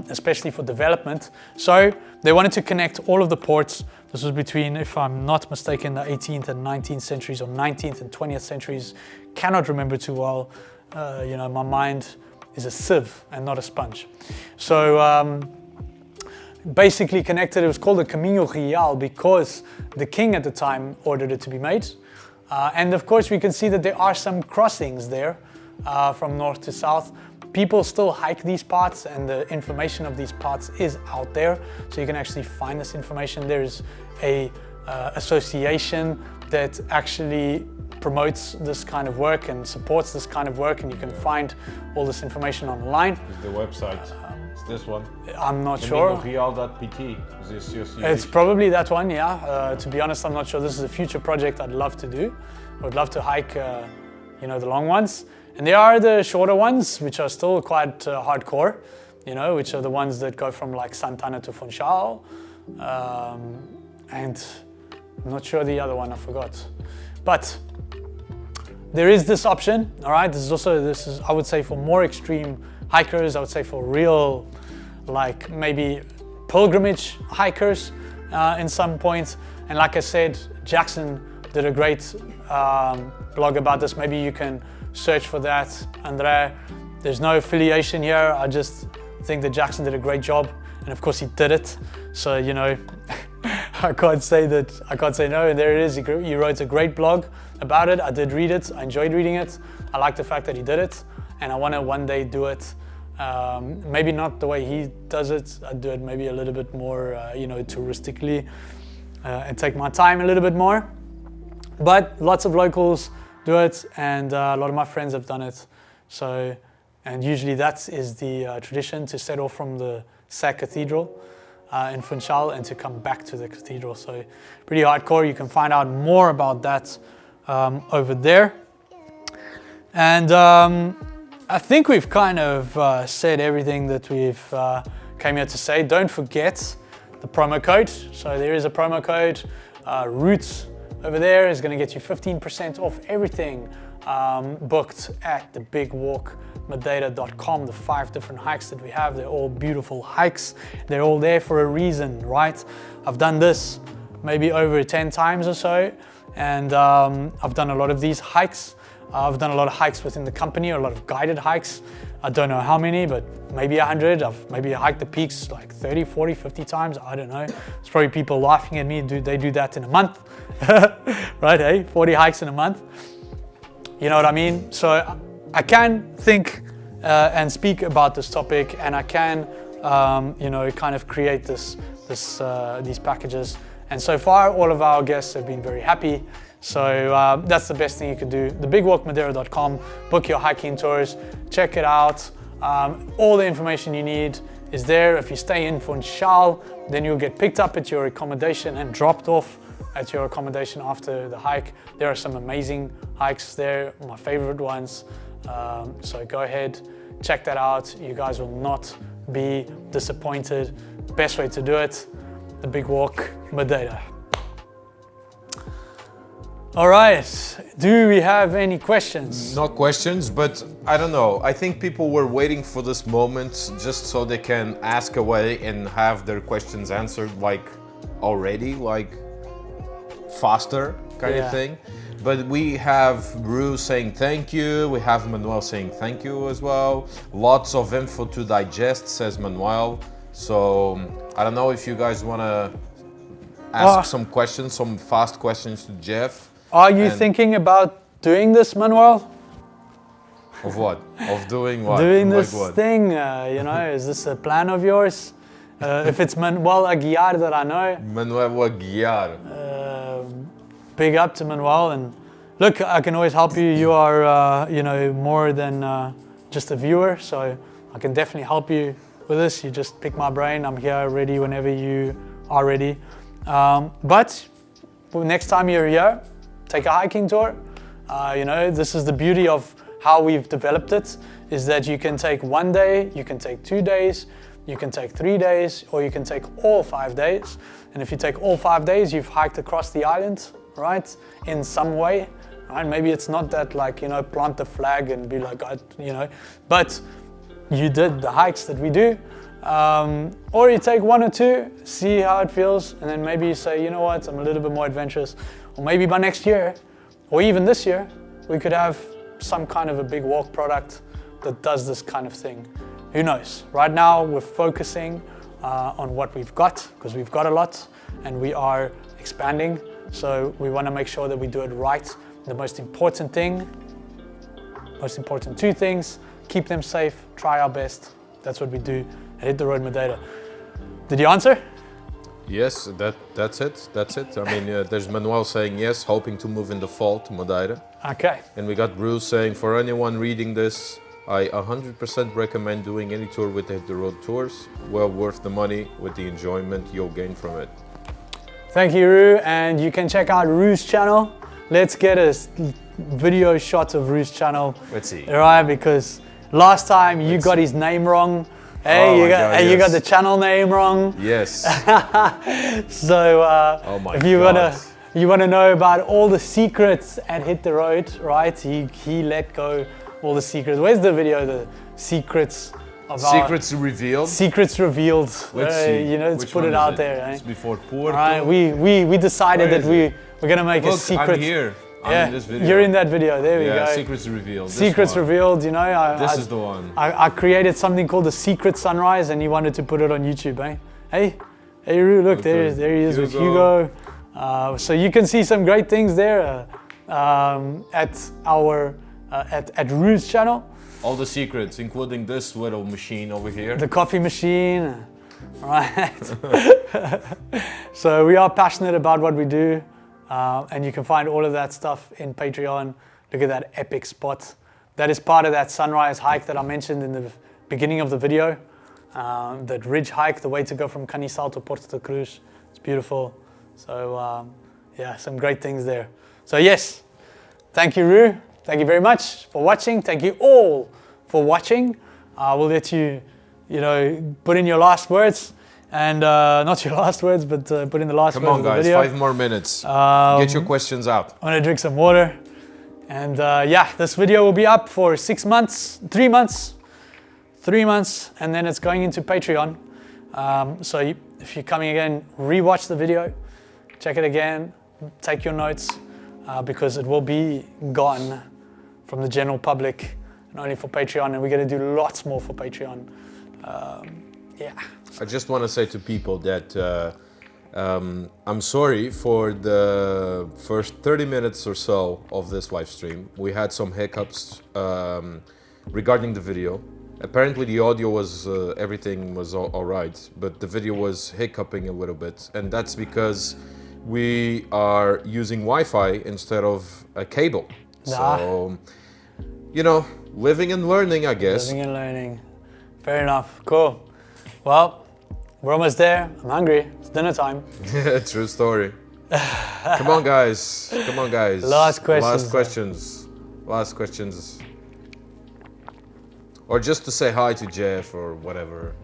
Speaker 1: especially for development. So they wanted to connect all of the ports. This was between, if I'm not mistaken, the 18th and 19th centuries, or 19th and 20th centuries. Cannot remember too well. You know, my mind is a sieve and not a sponge. So basically connected, it was called the Camino Real because the king at the time ordered it to be made. And of course we can see that there are some crossings there from north to south. People still hike these parts, and the information of these parts is out there. So you can actually find this information. There is a association that actually promotes this kind of work and supports this kind of work, and you can find all this information online.
Speaker 2: The website. It's this one.
Speaker 1: I'm not sure.
Speaker 2: Real.pt. Is this your
Speaker 1: It's probably that one, yeah. To be honest, I'm not sure. This is a future project I'd love to do. I would love to hike, you know, the long ones. And there are the shorter ones, which are still quite hardcore, you know, which are the ones that go from like Santana to Funchal. And I'm not sure the other one, I forgot. But there is this option, all right? This is, I would say, for more extreme hikers. I would say for real, like maybe pilgrimage hikers in some points. And like I said, Jackson did a great blog about this. Maybe you can search for that, Andre. There's no affiliation here. I just think that Jackson did a great job. And of course he did it. So, you know, I can't say no. And there it is. He wrote a great blog about it. I did read it. I enjoyed reading it. I like the fact that he did it. And I want to one day do it. Maybe not the way he does it. I'd do it maybe a little bit more, you know, touristically, and take my time a little bit more. But lots of locals do it, and a lot of my friends have done it. So, and usually that is the tradition, to set off from the Sac Cathedral in Funchal and to come back to the cathedral. So pretty hardcore. You can find out more about that over there. And I think we've kind of said everything that we've came here to say. Don't forget the promo code. So there is a promo code, ROOTS over there is going to get you 15% off everything booked at thebigwalkmadeira.com. The 5 different hikes that we have, they're all beautiful hikes. They're all there for a reason, right? I've done this maybe over 10 times or so, and I've done a lot of these hikes. I've done a lot of hikes within the company, a lot of guided hikes. I don't know how many, but maybe 100. I've maybe hiked the peaks like 30, 40, 50 times. I don't know. There's probably people laughing at me. They do that in a month, right? Hey, 40 hikes in a month. You know what I mean? So I can think and speak about this topic, and I can, you know, kind of create these packages. And so far, all of our guests have been very happy. So that's the best thing you can do. Thebigwalkmadeira.com, book your hiking tours, check it out. All the information you need is there. If you stay in Funchal, then you'll get picked up at your accommodation and dropped off at your accommodation after the hike. There are some amazing hikes there, my favorite ones. So go ahead, check that out. You guys will not be disappointed. Best way to do it, the Big Walk Madeira. All right, do we have any questions?
Speaker 2: Not questions, but I don't know. I think people were waiting for this moment just so they can ask away and have their questions answered like already, like faster kind of thing. But we have Rue saying thank you. We have Manuel saying thank you as well. Lots of info to digest, says Manuel. So I don't know if you guys want to ask some questions, some fast questions to Jeff.
Speaker 1: Are you thinking about doing this, Manuel?
Speaker 2: Of what? Of doing what?
Speaker 1: Doing
Speaker 2: like
Speaker 1: this
Speaker 2: what?
Speaker 1: thing, you know, is this a plan of yours? If it's Manuel Aguiar that I know.
Speaker 2: Manuel Aguiar.
Speaker 1: Big up to Manuel, and look, I can always help you. You are, you know, more than just a viewer, so I can definitely help you with this. You just pick my brain. I'm here ready whenever you are ready. But next time you're here, take a hiking tour. You know, this is the beauty of how we've developed it, is that you can take 1 day, you can take 2 days, you can take 3 days, or you can take all 5 days. And if you take all 5 days, you've hiked across the island, right? In some way, right? Maybe it's not that, like, you know, plant the flag and be like, you know, but you did the hikes that we do. Or you take 1 or 2, see how it feels, and then maybe you say, you know what, I'm a little bit more adventurous. Or maybe by next year, or even this year, we could have some kind of a big walk product that does this kind of thing. Who knows? Right now, we're focusing on what we've got, because we've got a lot, and we are expanding. So we want to make sure that we do it right. The most important thing, most important 2 things, keep them safe, try our best. That's what we do at Hit the Road Madeira. Did you answer?
Speaker 2: Yes, that's it. That's it. I mean, there's Manuel saying yes, hoping to move in the fall to Madeira.
Speaker 1: Okay.
Speaker 2: And we got Bruce saying, for anyone reading this, I 100% recommend doing any tour with the Hit the Road tours. Well worth the money with the enjoyment you'll gain from it.
Speaker 1: Thank you, Roo. And you can check out Roo's channel. Let's get a video shot of Roo's channel.
Speaker 2: Let's see.
Speaker 1: All right, because last time you got his name wrong. Hey, you got the channel name wrong.
Speaker 2: Yes.
Speaker 1: So
Speaker 2: oh my
Speaker 1: if you
Speaker 2: God.
Speaker 1: you wanna know about all the secrets at Hit the Road, right? He let go all the secrets. Where's the video? The secrets of
Speaker 2: Secrets revealed.
Speaker 1: Secrets revealed.
Speaker 2: Let's see.
Speaker 1: You know, let's
Speaker 2: Which
Speaker 1: put
Speaker 2: one
Speaker 1: it
Speaker 2: is
Speaker 1: out
Speaker 2: it?
Speaker 1: there. Eh?
Speaker 2: It's before Porto.
Speaker 1: All right, we decided
Speaker 2: Where
Speaker 1: that
Speaker 2: is
Speaker 1: we're gonna make
Speaker 2: Look,
Speaker 1: a secret.
Speaker 2: I'm here. I'm
Speaker 1: Yeah,
Speaker 2: in this video.
Speaker 1: you're in that video. There we
Speaker 2: Yeah,
Speaker 1: go.
Speaker 2: Secrets revealed. This
Speaker 1: Secrets
Speaker 2: one.
Speaker 1: revealed. You know,
Speaker 2: This is the one.
Speaker 1: I created something called the Secret Sunrise, and he wanted to put it on YouTube. Eh? Hey, Roo, look,
Speaker 2: Okay.
Speaker 1: there he is with Hugo. So you can see some great things there at our at Roo's channel.
Speaker 2: All the secrets, including this little machine over here.
Speaker 1: The coffee machine, right? So we are passionate about what we do, and you can find all of that stuff in Patreon. Look at that epic spot. That is part of that sunrise hike that I mentioned in the beginning of the video. That ridge hike, the way to go from Canisal to Porto da Cruz. It's beautiful. So yeah, some great things there. So yes, thank you, Roo. Thank you very much for watching. Thank you all for watching. We'll let you, put in your last words, and not your last words, but put in the last
Speaker 2: Come
Speaker 1: words
Speaker 2: on,
Speaker 1: of the
Speaker 2: guys,
Speaker 1: video.
Speaker 2: 5 more minutes. Get your questions out.
Speaker 1: I'm gonna drink some water, and yeah, this video will be up for 6 months, 3 months, 3 months, and then it's going into Patreon. So if you're coming again, rewatch the video, check it again, take your notes, because it will be gone from the general public and only for Patreon, and we're going to do lots more for Patreon. Yeah.
Speaker 2: I just want to say to people that I'm sorry for the first 30 minutes or so of this live stream. We had some hiccups regarding the video. Apparently the audio was, everything was all right, but the video was hiccuping a little bit, and that's because we are using Wi-Fi instead of a cable. So, living and learning, I guess.
Speaker 1: Living and learning. Fair enough. Cool. Well, we're almost there. I'm hungry. It's dinner time.
Speaker 2: True story. Come on, guys. Come on, guys.
Speaker 1: Last questions.
Speaker 2: Last questions. Last questions. Or just to say hi to Jeff or whatever,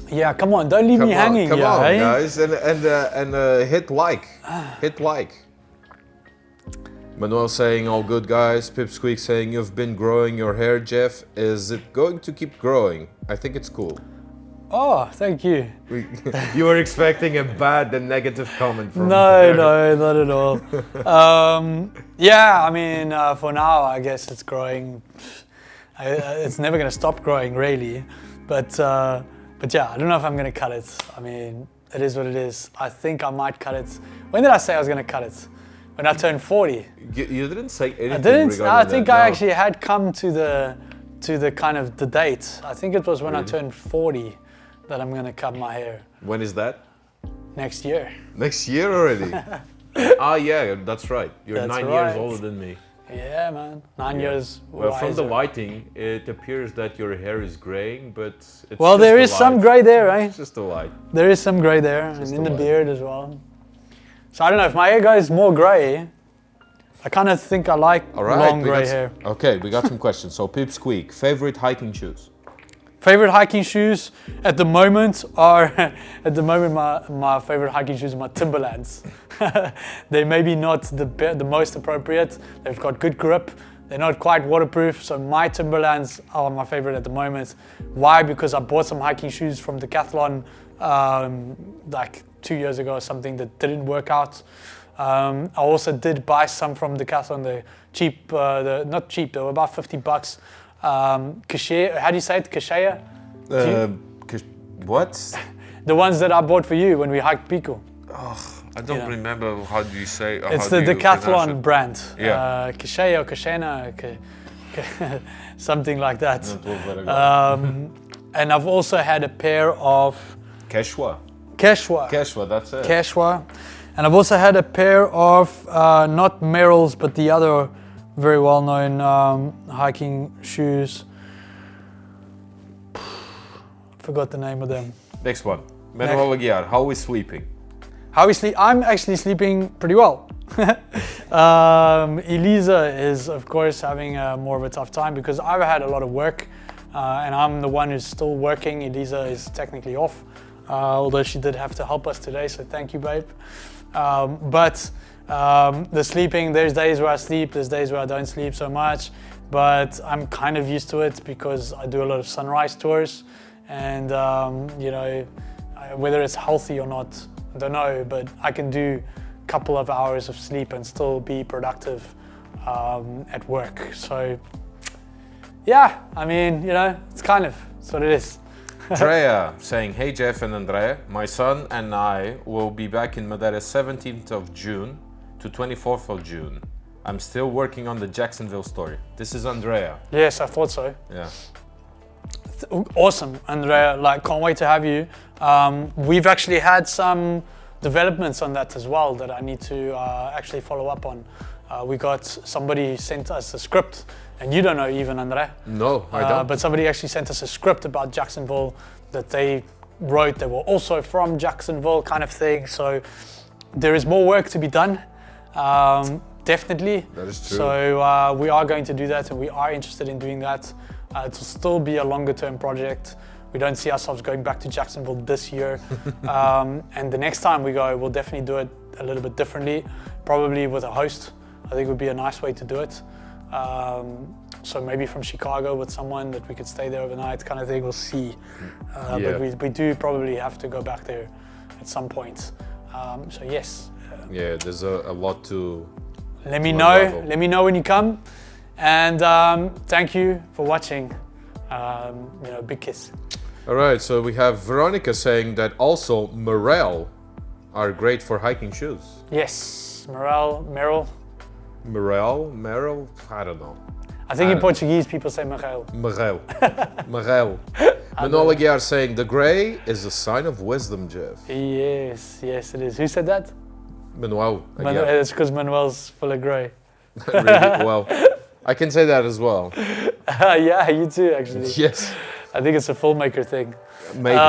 Speaker 1: Yeah, come on. Don't leave me hanging.
Speaker 2: Come
Speaker 1: yeah,
Speaker 2: on,
Speaker 1: hey?
Speaker 2: guys. And hit like. Hit like. Manuel saying, all good, guys. Pipsqueak saying, you've been growing your hair, Jeff. Is it going to keep growing? I think it's cool.
Speaker 1: Oh, thank you.
Speaker 2: You were expecting a bad and negative comment from
Speaker 1: No, not at all. Yeah, I mean, for now, I guess it's growing. It's never going to stop growing, really. But yeah, I don't know if I'm going to cut it. I mean, it is what it is. I think I might cut it. When did I say I was going to cut it? When I turned 40.
Speaker 2: You didn't say anything.
Speaker 1: I didn't.
Speaker 2: regarding
Speaker 1: I think
Speaker 2: that,
Speaker 1: I
Speaker 2: no.
Speaker 1: actually had come to the kind of the date. I think it was when I turned 40 that I'm going to cut my hair.
Speaker 2: When is that?
Speaker 1: Next year.
Speaker 2: Next year already? Yeah, that's right. You're
Speaker 1: That's
Speaker 2: 9
Speaker 1: right.
Speaker 2: years older than me.
Speaker 1: Yeah, man. 9 years.
Speaker 2: Well, from the
Speaker 1: wiser.
Speaker 2: lighting, it appears that your hair is graying, but it's
Speaker 1: Well,
Speaker 2: just
Speaker 1: there
Speaker 2: the
Speaker 1: is some
Speaker 2: light.
Speaker 1: grey there, right?
Speaker 2: It's just the light.
Speaker 1: There is some grey there, and
Speaker 2: Just
Speaker 1: in
Speaker 2: the
Speaker 1: the
Speaker 2: light.
Speaker 1: beard as well. So I don't know, if my hair goes more grey, I kind of think I like long grey hair.
Speaker 2: Okay, we got some questions. So Pip Squeak, favorite hiking shoes?
Speaker 1: Favorite hiking shoes at the moment are, my favorite hiking shoes are my Timberlands. They may be not the most appropriate. They've got good grip. They're not quite waterproof, so my Timberlands are my favorite at the moment. Why? Because I bought some hiking shoes from Decathlon like 2 years ago or something that didn't work out. I also did buy some from Decathlon, the cheap, not cheap, they were about $50. Cachet, how do you say it? Cachet?
Speaker 2: What?
Speaker 1: The ones that I bought for you when we hiked Pico.
Speaker 2: Oh, I don't remember how do you say.
Speaker 1: It's the Decathlon brand.
Speaker 2: Yeah.
Speaker 1: Cachet or Cachena, something like that. And I've also had a pair of
Speaker 2: Quechua.
Speaker 1: Quechua,
Speaker 2: That's it.
Speaker 1: Quechua. And I've also had a pair of, not Merrell's, but the other very well-known hiking shoes. Forgot the name of them.
Speaker 2: Next one. Manuel Aguiar, how is sleeping?
Speaker 1: How we sleep? I'm actually sleeping pretty well. Elisa is, of course, having more of a tough time because I've had a lot of work and I'm the one who's still working. Elisa is technically off, although she did have to help us today, so thank you, babe. But the sleeping, there's days where I sleep, there's days where I don't sleep so much, but I'm kind of used to it because I do a lot of sunrise tours and, you know, whether it's healthy or not, I don't know, but I can do a couple of hours of sleep and still be productive at work. So yeah, I mean, you know, it's what it is.
Speaker 2: Drea saying, hey Jeff and Andrea, my son and I will be back in Madeira 17th of June to 24th of June. I'm still working on the Jacksonville story. This is Andrea.
Speaker 1: Yes, I thought so.
Speaker 2: Yeah.
Speaker 1: Awesome, Andrea, like can't wait to have you. We've actually had some developments on that as well that I need to actually follow up on. We got somebody sent us a script, and you don't know even, Andrea.
Speaker 2: No, I don't.
Speaker 1: But somebody actually sent us a script about Jacksonville that they wrote. They were also from Jacksonville kind of thing. So there is more work to be done, definitely.
Speaker 2: That is true.
Speaker 1: So we are going to do that, and we are interested in doing that. It will still be a longer term project. We don't see ourselves going back to Jacksonville this year. And the next time we go, we'll definitely do it a little bit differently, probably with a host. I think it would be a nice way to do it. So maybe from Chicago with someone that we could stay there overnight kind of thing, we'll see. But we do probably have to go back there at some point. So yes.
Speaker 2: Yeah, there's a lot to
Speaker 1: let me know when you come. And thank you for watching. You know, big kiss.
Speaker 2: All right, so we have Veronica saying that also Merrell are great for hiking shoes.
Speaker 1: Yes, Merrell.
Speaker 2: Merrell, I don't know.
Speaker 1: I think in Portuguese people say Merrell.
Speaker 2: Merrell. Manuel Aguiar saying the grey is a sign of wisdom, Jeff.
Speaker 1: Yes, it is. Who said that?
Speaker 2: Manuel Aguiar.
Speaker 1: It's because Manuel's full of grey.
Speaker 2: Really? Well, I can say that as well.
Speaker 1: Yeah, you too, actually.
Speaker 2: Yes.
Speaker 1: I think it's a filmmaker thing.
Speaker 2: Maybe.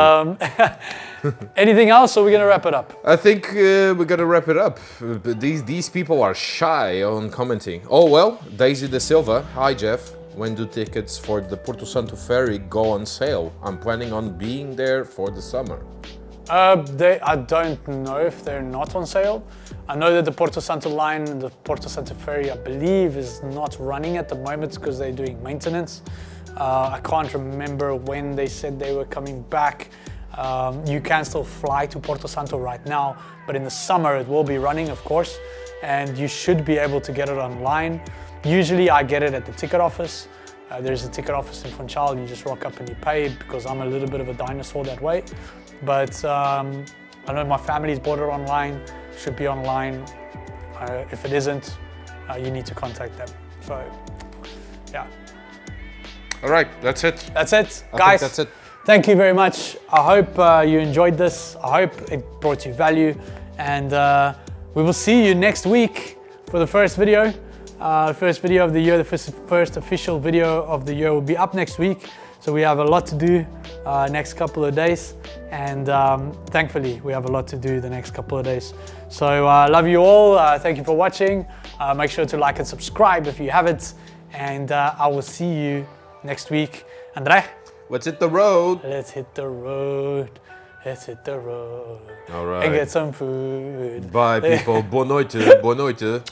Speaker 1: Anything else, or we're gonna wrap it up?
Speaker 2: I think we're gonna wrap it up. These people are shy on commenting. Oh well, Daisy Da Silva. Hi Jeff. When do tickets for the Porto Santo ferry go on sale? I'm planning on being there for the summer.
Speaker 1: I don't know if they're not on sale. I know that the Porto Santo line, the Porto Santo ferry, I believe is not running at the moment because they're doing maintenance. I can't remember when they said they were coming back. You can still fly to Porto Santo right now, but in the summer it will be running, of course, and you should be able to get it online. Usually I get it at the ticket office. There's a ticket office in Funchal, you just rock up and you pay because I'm a little bit of a dinosaur that way. But I know my family's bought it online, should be online. If it isn't, you need to contact them. So, yeah.
Speaker 2: All right, that's it.
Speaker 1: That's it,
Speaker 2: I
Speaker 1: guys.
Speaker 2: think that's it.
Speaker 1: Thank you very much. I hope you enjoyed this. I hope it brought you value. And we will see you next week for the first video. First video of the year, the first official video of the year will be up next week. So we have a lot to do next couple of days, and thankfully we have a lot to do the next couple of days. So love you all. Thank you for watching. Make sure to like and subscribe if you haven't, and I will see you next week. André,
Speaker 2: Let's hit the road.
Speaker 1: let's hit the road. Let's hit the road.
Speaker 2: All right.
Speaker 1: And get some food.
Speaker 2: Bye, people. Boa noite. Boa noite.